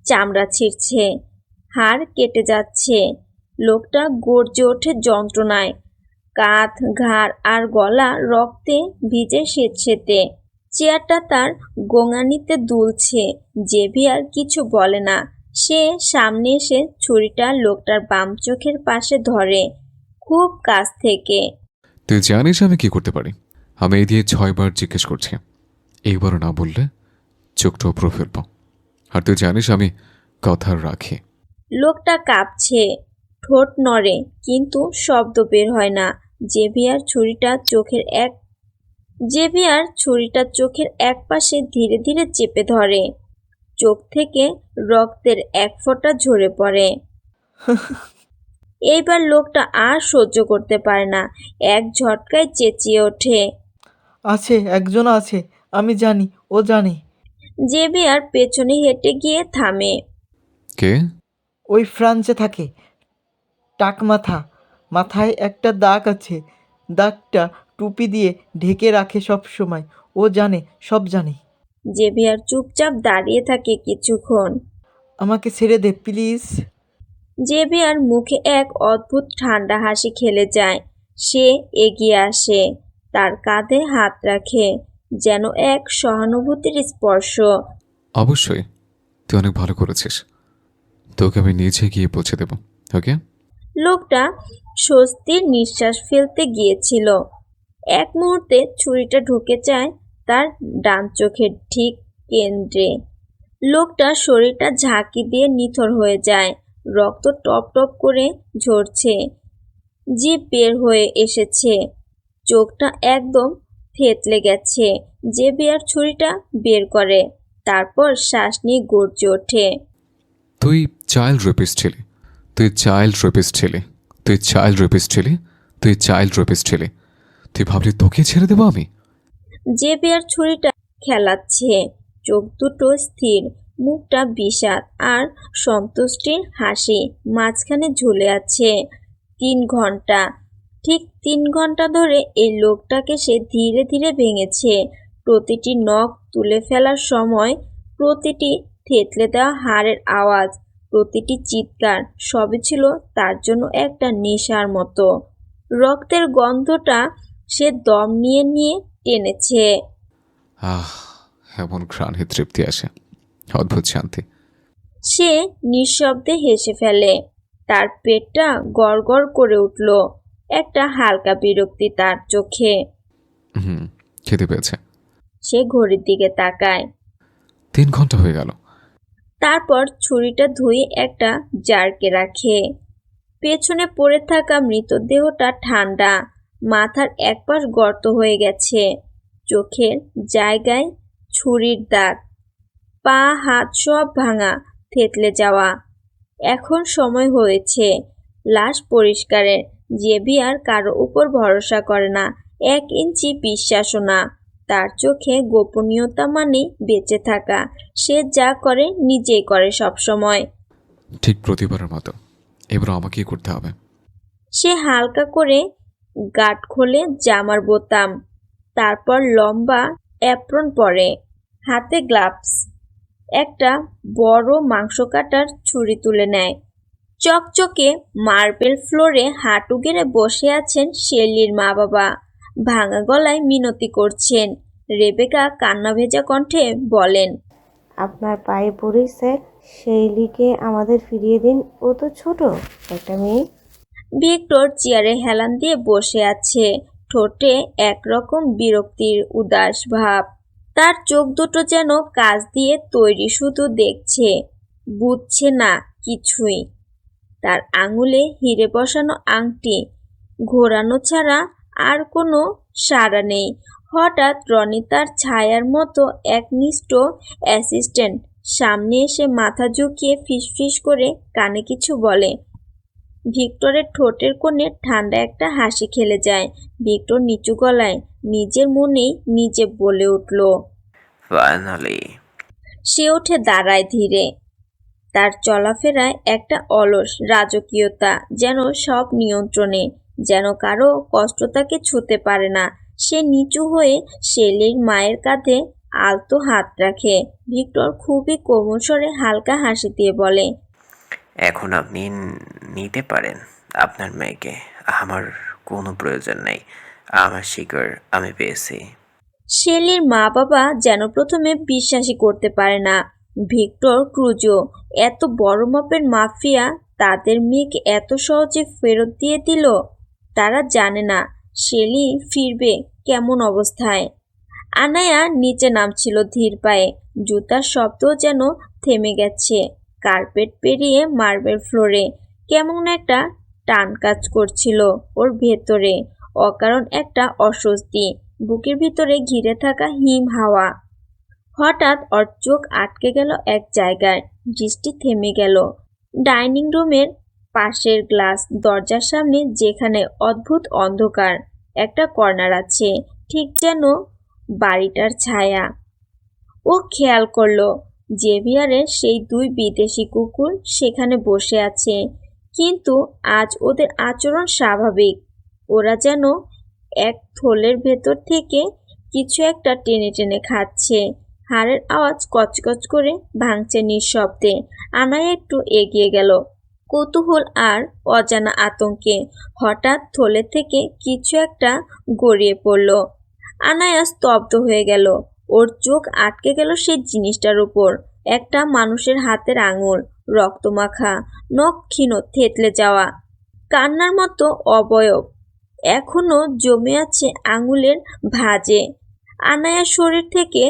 চামড়া ছিঁড়ছে, হাড় কেটে যাচ্ছে। লোকটা গর্জে ওঠে যন্ত্রণায়, কাঁধ, ঘাড় আর গলা রক্তে ভিজে স্যাঁতসেঁতে। চেয়ারটা তার গোঙানিতে দুলছে। জেভিয়ার কিছু বলে না, সে সামনে এসে ছুরিটা লোকটার বাম চোখের পাশে ধরে, খুব কাছ থেকে। তুই জানিস আমি কি করতে পারি? আমি এই দিয়ে 6 বার জিজ্ঞেস করছি, এইবারও না বললে চোখটা উপরে ফেলবো। আর তুই জানিস আমি কথা রাখি। লোকটা কাঁপছে, ঠোঁট নড়ে, কিন্তু শব্দ বের হয় না। জেভিয়ার ছুরিটা চোখের এক পাশে ধীরে ধীরে চেপে ধরে। চোখ থেকে রক্তের এক ফোঁটা ঝরে পড়ে। এইবার লোকটা আর সহ্য করতে পারে না, এক ঝটকায় চেঁচিয়ে ওঠে। আছে, একজন আছে, আমি জানি, ও জানে। জেভিয়ার পেছনে হেঁটে গিয়ে থামে। কে? ওই ফ্রান্সে থাকে, টাকমাথা, মাথায় একটা দাগ আছে, দাগটা টুপি দিয়ে ঢেকে রাখে সব সময়। ও জানে, সব জানে। জেভিয়ার চুপচাপ দাঁড়িয়ে থাকে কিছুক্ষণ। আমাকে ছেড়ে দে প্লিজ। জেভিয়ার মুখে এক অদ্ভুত ঠান্ডা হাসি খেলে যায়। সে এগিয়ে আসে, তার কাঁধে হাত রাখে, যেন এক সহানুভূতির স্পর্শ। অবশ্যই, তুই অনেক ভালো করেছিস। তোকে আমি নিজে গিয়ে পৌঁছে দেব, ওকে? লোকটা স্বস্তির নিঃশ্বাস ফেলতে গিয়েছিল। এক মুহূর্তে ছুরিটা ঢুকে যায় তার ডান চোখের ঠিক কেন্দ্রে। লোকটা শরীরটা ঝাঁকি দিয়ে নিথর হয়ে যায়, রক্ত টপ টপ করে ঝরছে, জিভ বের হয়ে এসেছে, চোখটা একদম থেতলে গেছে। জেভিয়ার ছুরিটা বের করে, তারপর শ্বাস নিয়ে গর্জে ওঠে। তুই চাইল্ড রেপিস্ট ছিলি, তুই চাইল্ড রেপিস্ট ছিলি, তুই চাইল্ড রেপিস্ট ছিলি, তুই চাইল্ড রেপিস্ট ছিলি। তুই ভাবলি তোকে ছেড়ে দেবো আমি? জেভিয়ার ছুরিটা খেলাচ্ছে, চোখ দুটো স্থির, মুখটা বিষাদ আর সন্তুষ্টির হাসি মাঝখানে ঝুলে আছে। 3 ঘন্টা, ঠিক 3 ঘন্টা ধরে এই লোকটাকে সে ধীরে ধীরে ভেঙেছে। প্রতিটি নখ তুলে ফেলার সময়, প্রতিটি থেতলে দেওয়া হাড়ের আওয়াজ, প্রতিটি চিৎকার, সবই ছিল তার জন্য একটা নেশার মতো। রক্তের গন্ধটা সে দম নিয়ে নিয়ে টেনেছে। আহ, এমন ঘ্রাণে তৃপ্তি আসে, অদ্ভুত শান্তি। সে নিঃশব্দে হেসে ফেলে, তার পেটটা গড়গড় করে উঠল, একটা হালকা বিরক্তি তার চোখে। খেতে পেয়েছে। সে ঘড়ির দিকে তাকায়। 3 ঘন্টা হয়ে গেল। তারপর ছুরিটা ধুয়ে একটা জারকে রাখে। পেছনে পড়ে থাকা মৃতদেহটা ঠান্ডা, মাথার একপাশ গর্ত হয়ে গেছে, চোখের জায়গায় ছুরির দাগ, পা হাত সব ভাঙা, থেতলে যাওয়া। এখন সময় হয়েছে লাশ পরিষ্কারের। জেভিয়ার কারো উপর ভরসা করে না, 1 ইঞ্চি বিশ্বাসও না। তার চোখে গোপনীয়তা মানে বেঁচে থাকা। সে যা করে নিজেই করে সব সময়। ঠিক প্রতিবারের মতো এবার আমাকেই করতে হবে। সে হালকা করে গাঁট খোলে জামার বোতাম, তারপর লম্বা অ্যাপ্রন পরে, হাতে গ্লাভস, একটা বড় মাংস কাটার ছুরি তুলে নেয়। চকচকে মার্বেল ফ্লোরে হাঁটু গেড়ে বসে আছেন শেলির মা বাবা, ভাঙা গলায় মিনতি করছেন। রেবেকা কান্না ভেজা কণ্ঠে বলেন, আপনার পায়ে পড়ি স্যার, শেইলিকে আমাদের ফিরিয়ে দিন, ও তো ছোট একটা মেয়ে। ভিক্টর চেয়ারে হেলান দিয়ে বসে আছে, ঠোঁটে একরকম বিরক্তির উদাস ভাব। তার চোখ দুটো যেন কাঁচ দিয়ে তৈরি, শুধু দেখছে, বুঝছে না কিছুই। তার আঙুলে হিরে বসানো আংটি ঘোরানো ছাড়া আর কোনো সাড়া নেই। হঠাৎ রনি তার ছায়ার মতো একনিষ্ঠ অ্যাসিস্ট্যান্ট সামনে এসে মাথা ঝুঁকিয়ে ফিসফিস করে কানে কিছু বলে। ভিক্টরের ঠোঁটের কোণে ঠান্ডা একটা হাসি খেলে যায়। ভিক্টর নিচু গলায় নিজের মনেই নিজে বলে উঠল। ফাইনালি। সে উঠে দাঁড়ায় ধীরে, তার চলাফেরায় একটা অলস রাজকীয়তা, যেন সব নিয়ন্ত্রণে, যেন কারো কষ্ট তাকে ছুঁতে পারে না। সে নিচু হয়ে শেলির মায়ের কাঁধে আলতো হাত রাখে। ভিক্টর খুবই কোমল স্বরে হালকা হাসি দিয়ে বলে, এখন আপনি নিতে পারেন আপনার মেয়েকে। আমার কোনো প্রয়োজন নেই, আমার শিকার আমি পেয়েছি। শেলির মা বাবা যেন প্রথমে বিশ্বাসই করতে পারে না। ভিক্টর ক্রুজো এত বড় মাপের মাফিয়া তাদের মেয়েকে এত সহজে ফেরত দিয়ে দিল। তারা জানে না শেলি ফিরবে কেমন অবস্থায়। আনায়া নিচে নামছিল ধীর পায়ে, জুতার শব্দও যেন থেমে গেছে। কার্পেট পেরিয়ে মার্বেল ফ্লোরে কেমন একটা টান কাজ করছিল ওর ভেতরে, অকারণ একটা অস্বস্তি, বুকের ভিতরে ঘিরে থাকা হিম হাওয়া। হঠাৎ ওর চোখ আটকে গেল এক জায়গায়, দৃষ্টি থেমে গেল। ডাইনিং রুমের পাশের গ্লাস দরজার সামনে, যেখানে অদ্ভুত অন্ধকার একটা কর্নার আছে, ঠিক যেন বাড়িটার ছায়া। ও খেয়াল করলো জেভিয়ারের সেই 2 বিদেশি কুকুর সেখানে বসে আছে, কিন্তু আজ ওদের আচরণ স্বাভাবিক। ওরা যেন এক থলের ভেতর থেকে কিছু একটা টেনে টেনে খাচ্ছে। হাড়ের আওয়াজ কচকচ করে ভাঙছে নিঃশব্দে। আনায়া একটু এগিয়ে গেল, কৌতূহল আর অজানা আতঙ্কে। হঠাৎ থলে থেকে কিছু একটা গড়িয়ে পড়ল। আনায়া স্তব্ধ হয়ে গেল। ওর চোখ আটকে গেল সেই জিনিসটার উপর। একটা মানুষের হাতের আঙুল, রক্তমাখা, নখ ক্ষীণ, থেতলে যাওয়া, কান্নার মতো অবয়ব এখনো জমে আছে আঙুলের ভাঁজে। আনায়ার শরীর থেকে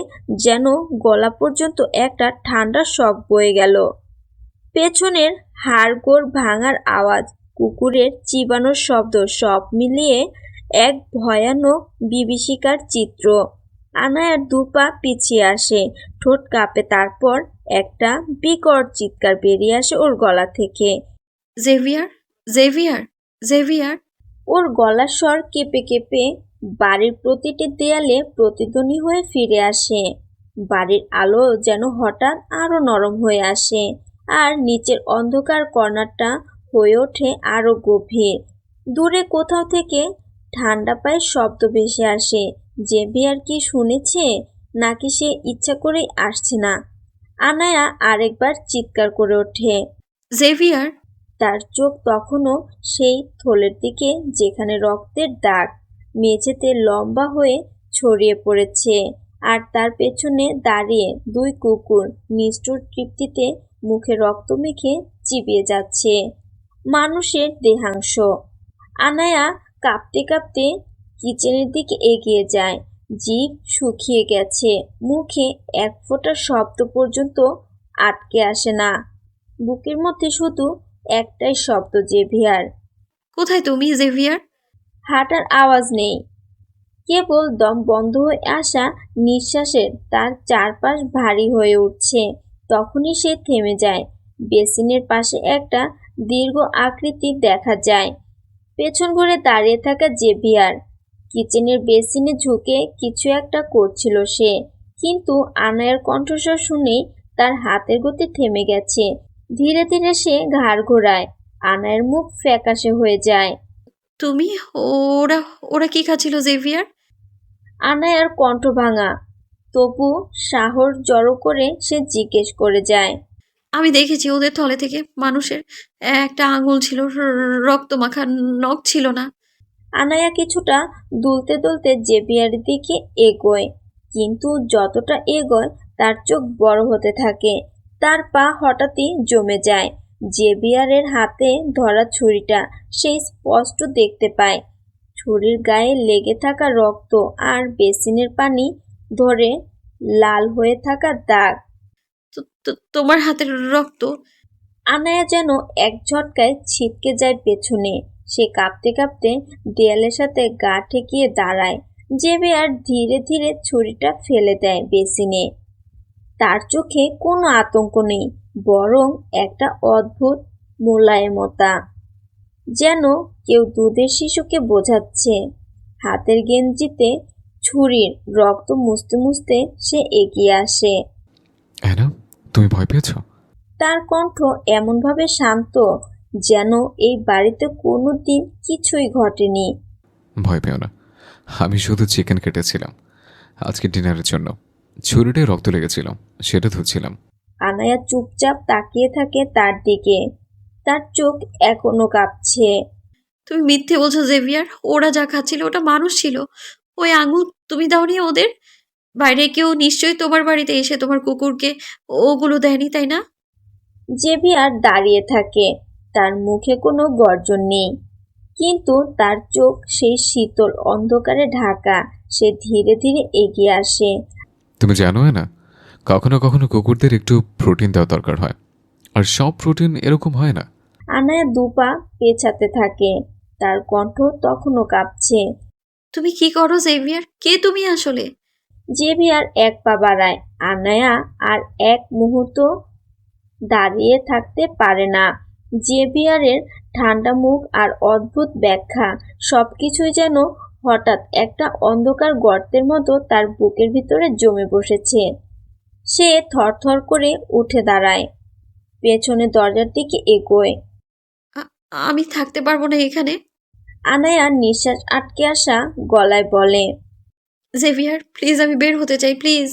যেন গলা পর্যন্ত একটা ঠান্ডা শক বয়ে গেল। পেছনের হাড়গোড় ভাঙার আওয়াজ, কুকুরের চিবানোর শব্দ, সব মিলিয়ে এক ভয়ানক বিভীষিকার চিত্র। আনায়ার 2 পা পিছিয়ে আসে, ঠোঁট কাঁপে, তারপর একটা বিকট চিৎকার বেরিয়ে আসে ওর গলা থেকে। Xavier, Xavier, Xavier! ওর গলার স্বর কেঁপে কেঁপে বাড়ির প্রতিটি দেয়ালে প্রতিধ্বনি হয়ে ফিরে আসে। বাড়ির আলো যেন হঠাৎ আরো নরম হয়ে আসে, আর নিচের অন্ধকার কর্নারটা হয়ে ওঠে আরো গভীর। দূরে কোথাও থেকে ঠান্ডা পায়ের শব্দ ভেসে আসে। জেভিয়ার কি শুনেছে, নাকি সে ইচ্ছা করেই আসছে না? আনায়া আরেকবার চিৎকার করে ওঠে। জেভিয়ার! তার চোখ তখনও সেই থলের দিকে, যেখানে রক্তের দাগ মেঝেতে লম্বা হয়ে ছড়িয়ে পড়েছে, আর তার পেছনে দাঁড়িয়ে 2 কুকুর নিষ্ঠুর তৃপ্তিতে মুখে রক্ত মেখে চিবিয়ে যাচ্ছে মানুষের দেহাংশ। আনায়া কাঁপতে কাঁপতে কিচেনের দিকে এগিয়ে যায়। জিভ শুকিয়ে গেছে, মুখে এক ফোঁটা শব্দ পর্যন্ত আটকে আসে না। বুকের মধ্যে শুধু একটাই শব্দ, জেভিয়ার। কোথায় তুমি, জেভিয়ার? হাঁটার আওয়াজ নেই, কেবল দম বন্ধ হয়ে আসা নিঃশ্বাসের তার চারপাশ ভারী হয়ে উঠছে। তখনই সে থেমে যায়। বেসিনের পাশে একটা দীর্ঘ আকৃতি দেখা যায়, পেছন ঘুরে দাঁড়িয়ে থাকা জেভিয়ার। কিচেনের বেসিনে ঝুঁকে কিছু একটা করছিল সে, কিন্তু আনায়ার কণ্ঠস্বর শুনেই তার হাতের গতি থেমে গেছে। ধীরে ধীরে সে ঘাড় ঘোরায়। আনায়ার মুখ ফ্যাকাশে হয়ে যায়। তুমি? ওরা ওরা কি খাচ্ছিল, জেভিয়ার? আনায়ার কণ্ঠ ভাঙা, তবু সাহস জড়ো করে সে জিজ্ঞেস করে যায়। আমি দেখেছি ওদের থলে থেকে মানুষের একটা আঙুল ছিল, রক্তমাখা, নখ ছিল না। আনায়া কিছুটা দুলতে দুলতে জেভিয়ারের দিকে এগোয়, কিন্তু যতটা এগোয় তার চোখ বড় হতে থাকে। তার পা হঠাৎই জমে যায়। জেভিয়ারের হাতে ধরা ছুরিটা সে স্পষ্ট দেখতে পায়। ছুরির গায়ে লেগে থাকা রক্ত আর বেসিনের পানি ধরে লাল হয়ে থাকা দাগ। তোমার হাতের রক্ত! আনায়া যেন এক ঝটকায় ছিটকে যায় পেছনে। সে কাঁপতে কাঁপতে দেয়ালের সাথে গা ঠেকিয়ে দাঁড়ায়। জেভিয়ার ধীরে ধীরে ছুরিটা ফেলে দেয় বেসিনে। তার চোখে কোনো আতঙ্ক নেই, বরং একটা অদ্ভুত মোলায়েমতা, যেন কেউ দুধের শিশুকে বোঝাচ্ছে। হাতের গেঞ্জিতে ছুরির রক্ত মুছতে মুছতে সে এগিয়ে আসে। অ্যানা, তুমি ভয় পেয়েছো? তার কণ্ঠ এমনভাবে শান্ত, যেন এই বাড়িতে কোনো দিন কিছুই ঘটেনি। ভয় পেও না, আমি শুধু চিকেন কেটেছিলাম আজকে ডিনারের জন্য। ছুরিটায় রক্ত লেগেছিল, সেটা ধুচ্ছিলাম। আনায়া চুপচাপ তাকিয়ে থাকে তার দিকে, তার চোখ এখনো কাঁপছে। তুমি মিথ্যে বলছো, জেভিয়ার। ওরা যা খাচ্ছিল ওটা মানুষ ছিল। ওই আঙুল তুমি দাওনি ওদের। বাইরে কেউ নিশ্চয়ই তোমার বাড়িতে এসে তোমার কুকুরকে ওগুলো দেয়নি, তাই না? জেভিয়ার দাঁড়িয়ে থাকে, তার মুখে কোনো গর্জন নেই, কিন্তু তার চোখ সেই শীতল অন্ধকারে ঢাকা। সে ধীরে ধীরে এগিয়ে আসে। তুমি জানো না, কখনো কখনো কুকুরদের একটু প্রোটিন দেওয়া দরকার হয়, আর সব প্রোটিন এরকম হয় না। আনায়া দুপা পেছাতে থাকে, তার কণ্ঠ তখনও কাঁপছে। তুমি কি করো জেভিয়ার? কে তুমি আসলে? জেভিয়ার এক পা বাড়ায়। আনায়া আর এক মুহূর্ত দাঁড়িয়ে থাকতে পারে না। জেভিয়ারের ঠান্ডা মুখ আর অদ্ভুত ব্যাখ্যা সবকিছুই যেন হঠাৎ একটা অন্ধকার গর্তের মতো তার বুকের ভিতরে জমে বসেছে। সে থরথর করে উঠে দাঁড়ায়, পেছনে দরজার দিকে এগোয়। আমি থাকতে পারবো না এখানে। আনায়া নিঃশ্বাস আটকে আসা গলায় বলে। জেভিয়ার প্লিজ, আমি বের হতে চাই, প্লিজ।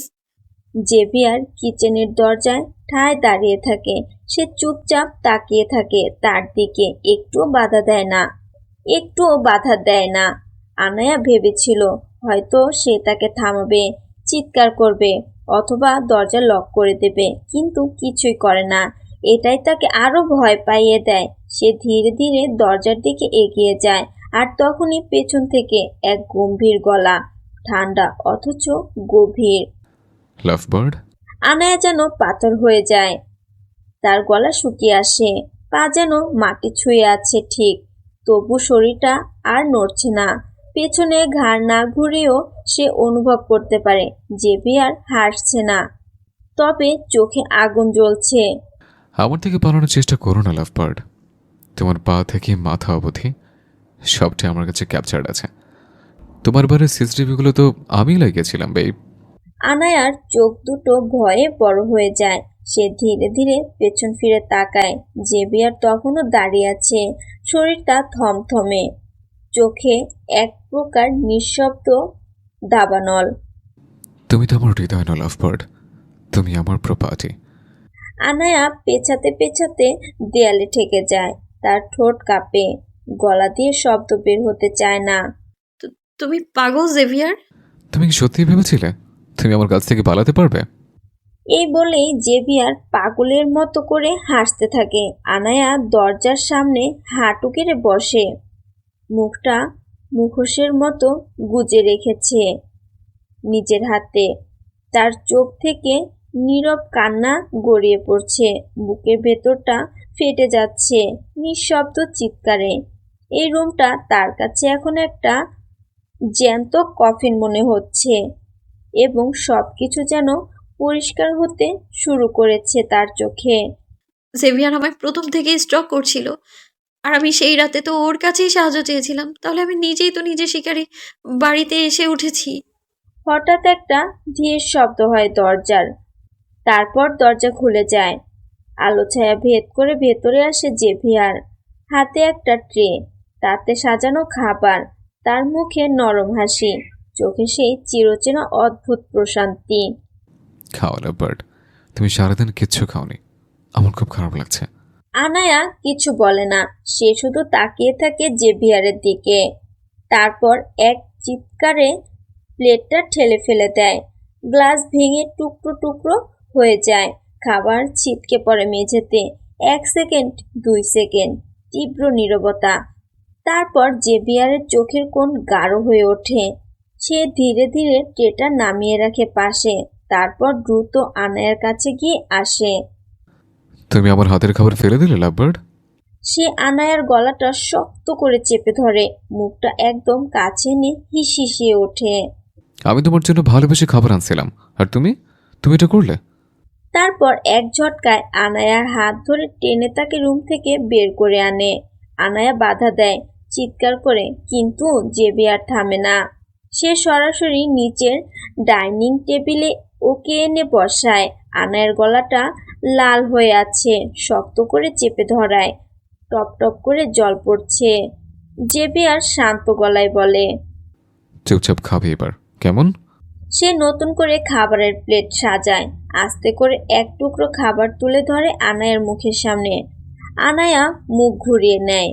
জেভিয়ার কিচেনের দরজায় ঠায় দাঁড়িয়ে থাকে। সে চুপচাপ তাকিয়ে থাকে তার দিকে, একটুও বাধা দেয় না। আনায়া ভেবেছিল হয়তো সে তাকে থামাবে, চিৎকার করবে অথবা দরজা লক করে দেবে, কিন্তু কিছুই করে না। এটাই তাকে আরো ভয় পাইয়ে দেয়। সে ধীরে ধীরে দরজার দিকে এগিয়ে যায়, আর তখনই পেছন থেকে এক গম্ভীর গলা, ঠান্ডা অথচ গভীর। লাভবার্ড। আনায়া যেন পাথর হয়ে যায়, তার গলা শুকিয়ে আসে, পা যেন মাটি ছুঁয়ে আছে ঠিক, তবু শরীরটা আর নড়ছে না। পেছনে ঘাড় না ঘুরেও সে অনুভব করতে পারে জেভিয়ার হাসছে না, তবে চোখে আগুন জ্বলছে। আমার থেকে পালানোর চেষ্টা করো না লাভবার্ড। তোমার পা থেকে মাথা অবধি সবটাই আমার কাছে ক্যাপচার্ড আছে। তোমার বাড়ির সিসিটিভিগুলো তো আমি লাগিয়েছিলাম বেব। আনায়ার চোখ দুটো ভয়ে বড় হয়ে যায়। সে ধীরে ধীরে পেছন ফিরে তাকায়। জেভিয়ার তখনও দাঁড়িয়ে আছে, শরীরটা থমথমে, চোখে এক প্রকার নিঃশব্দ দাবানল। তুমি তো আমার হৃদয় না লাভবার্ড, তুমি আমার প্রপার্টি। আনায়া পেছাতে পেছাতে দেয়ালে ঠেকে যায়, তার ঠোঁট কাঁপে, গলা দিয়ে শব্দ বের হতে চায় না। তুমি পাগল জেভিয়ার? তুমি কি সত্যিই ভেবেছিলে তুমি আমার কাছ থেকে পালাতে পারবে? এই বলেই জেভিয়ার পাগলের মতো করে হাসতে থাকে। আনায়া দরজার সামনে হাঁটু গেড়ে বসে, মুখটা মুখোশের মতো গুজে রেখেছে নিজের হাতে। তার চোখ থেকে নীরব কান্না গড়িয়ে পড়ছে, বুকের ভেতরটা ফেটে যাচ্ছে নিঃশব্দ চিৎকারে। এই রুমটা তার কাছে এখন একটা জ্যান্ত কফিন মনে হচ্ছে, এবং সবকিছু যেন পরিষ্কার হতে শুরু করেছে তার চোখে। জেভিয়ার আমায় প্রথম থেকেই স্টক করছিল, আর আমি সেই রাতে তো ওর কাছেই সাহায্য চেয়েছিলাম, তাহলে আমি নিজেই তো নিজের শিকারে বাড়িতে এসে উঠেছি। হঠাৎ একটা ধীর শব্দ হয় দরজার, তারপর দরজা খুলে যায়। আলো ছায়া ভেদ করে ভেতরে আসে জেভিয়ার, হাতে একটা ট্রে, তাতে সাজানো খাবার, তার মুখে নরম হাসি, চোখে সেই চিরচেনা অদ্ভুত প্রশান্তি। খাও লাভবার্ড, তুমি সারাদিন কিচ্ছু খাওনি, আমার খুব খারাপ লাগছে। আনায়া কিছু বলে না, সে শুধু তাকিয়ে থাকে জেভিয়ারের দিকে। তারপর এক চিৎকারে প্লেটটা ঠেলে ফেলে দেয়, গ্লাস ভেঙে টুকরো টুকরো হয়ে যায়, খাবার ছিটকে পড়ে মেঝেতে। 1 সেকেন্ড, 2 সেকেন্ড, তীব্র নীরবতা। তারপর জেভিয়ারের চোখের কোণ গাঢ় হয়ে ওঠে। সে ধীরে ধীরে ট্রেটা নামিয়ে রাখে পাশে, তারপর দ্রুত আনায়ার কাছে গিয়ে আসে। তুমি আমার হাতের খাবার ফেলে দিলে লাভবার্ড? সে আনায়ার গলাটা শক্ত করে চেপে ধরে, মুখটা একদম কাছে এনে হিসিয়ে ওঠে। আমি তোমার জন্য ভালোবেসে খাবার আনছিলাম, আর তুমি এটা করলে। তারপর এক ঝটকায় আনায়ার হাত ধরে টেনে তাকে রুম থেকে বের করে আনে। আনায়া বাধা দেয়, চিৎকার করে, কিন্তু জেভিয়ার থামে না। সে সরাসরি নিচের ডাইনিং টেবিলে ওকে এনে বসায়। আনায়ার গলাটা লাল হয়ে আছে, শক্ত করে চেপে ধরায়, টপ টপ করে জল পড়ছে। জেভিয়ার শান্ত গলায় বলে, চুপচাপ খাবে এবার, কেমন? সে নতুন করে খাবারের প্লেট সাজায়, আস্তে করে এক টুকরো খাবার তুলে ধরে আনায়ার মুখের সামনে। আনায়া মুখ ঘুরিয়ে নেয়,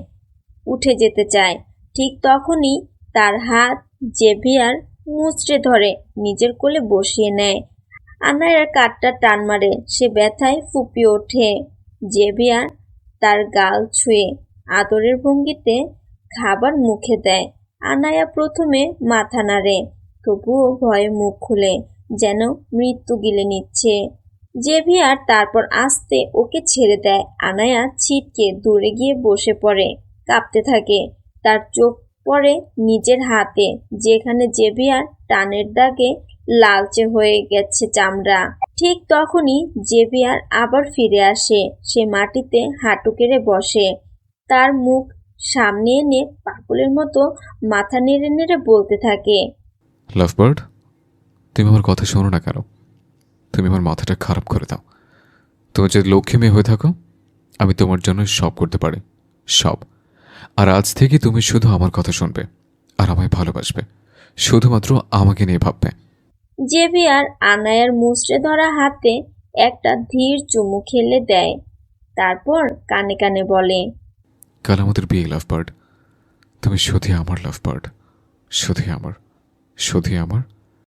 উঠে যেতে চায়, ঠিক তখনই তার হাত জেভিয়ার মুচড়ে ধরে নিজের কোলে বসিয়ে নেয়। আনায়ার কাঠটা টান মারে, সে ব্যথায় ফুপিয়ে ওঠে। জেভিয়ার তার গাল ছুঁয়ে আদরের ভঙ্গিতে খাবার মুখে দেয়। আনায়া প্রথমে মাথা নাড়ে, তবুও ভয়ে মুখ খুলে যেন মৃত্যু গিলে নিচ্ছে। জেভিয়ার তারপর আস্তে ওকে ছেড়ে দেয়। আনায়া ছিটকে দূরে গিয়ে বসে পড়ে, কাঁপতে থাকে। তার চোখ পড়ে নিজের হাতে, যেখানে জেভিয়ার টানের দাগে লালচে হয়ে গেছে চামড়া। ঠিক তখনই জেভিয়ার আবার ফিরে আসে। সে মাটিতে হাঁটু কেড়ে বসে, তার মুখ সামনে এনে পাগলের মতো মাথা নেড়ে নেড়ে বলতে থাকে, লাভবার্ড, তুমি আমার কথা শোনো না কেন? তুমি আমার মাথাটা খারাপ করে দাও। তুমি যে লক্ষ্মী মেয়ে হয়ে থাকো, আমি তোমার জন্য সব করতে পারি, সব। আর আজ থেকে তুমি শুধু আমার কথা শুনবে আর আমায় ভালোবাসবে, শুধুমাত্র আমাকে নিয়ে ভাববে। জেভিয়ার আনায়ার মুচড়ে ধরা হাতে একটা ধীর চুমু খেলে দেয়, তারপর কানে কানে বলে, কাল আমাদের বিয়ে লাভবার্ড। তুমি শুধু আমার লাভবার্ড, শুধু আমার, শুধু আমার।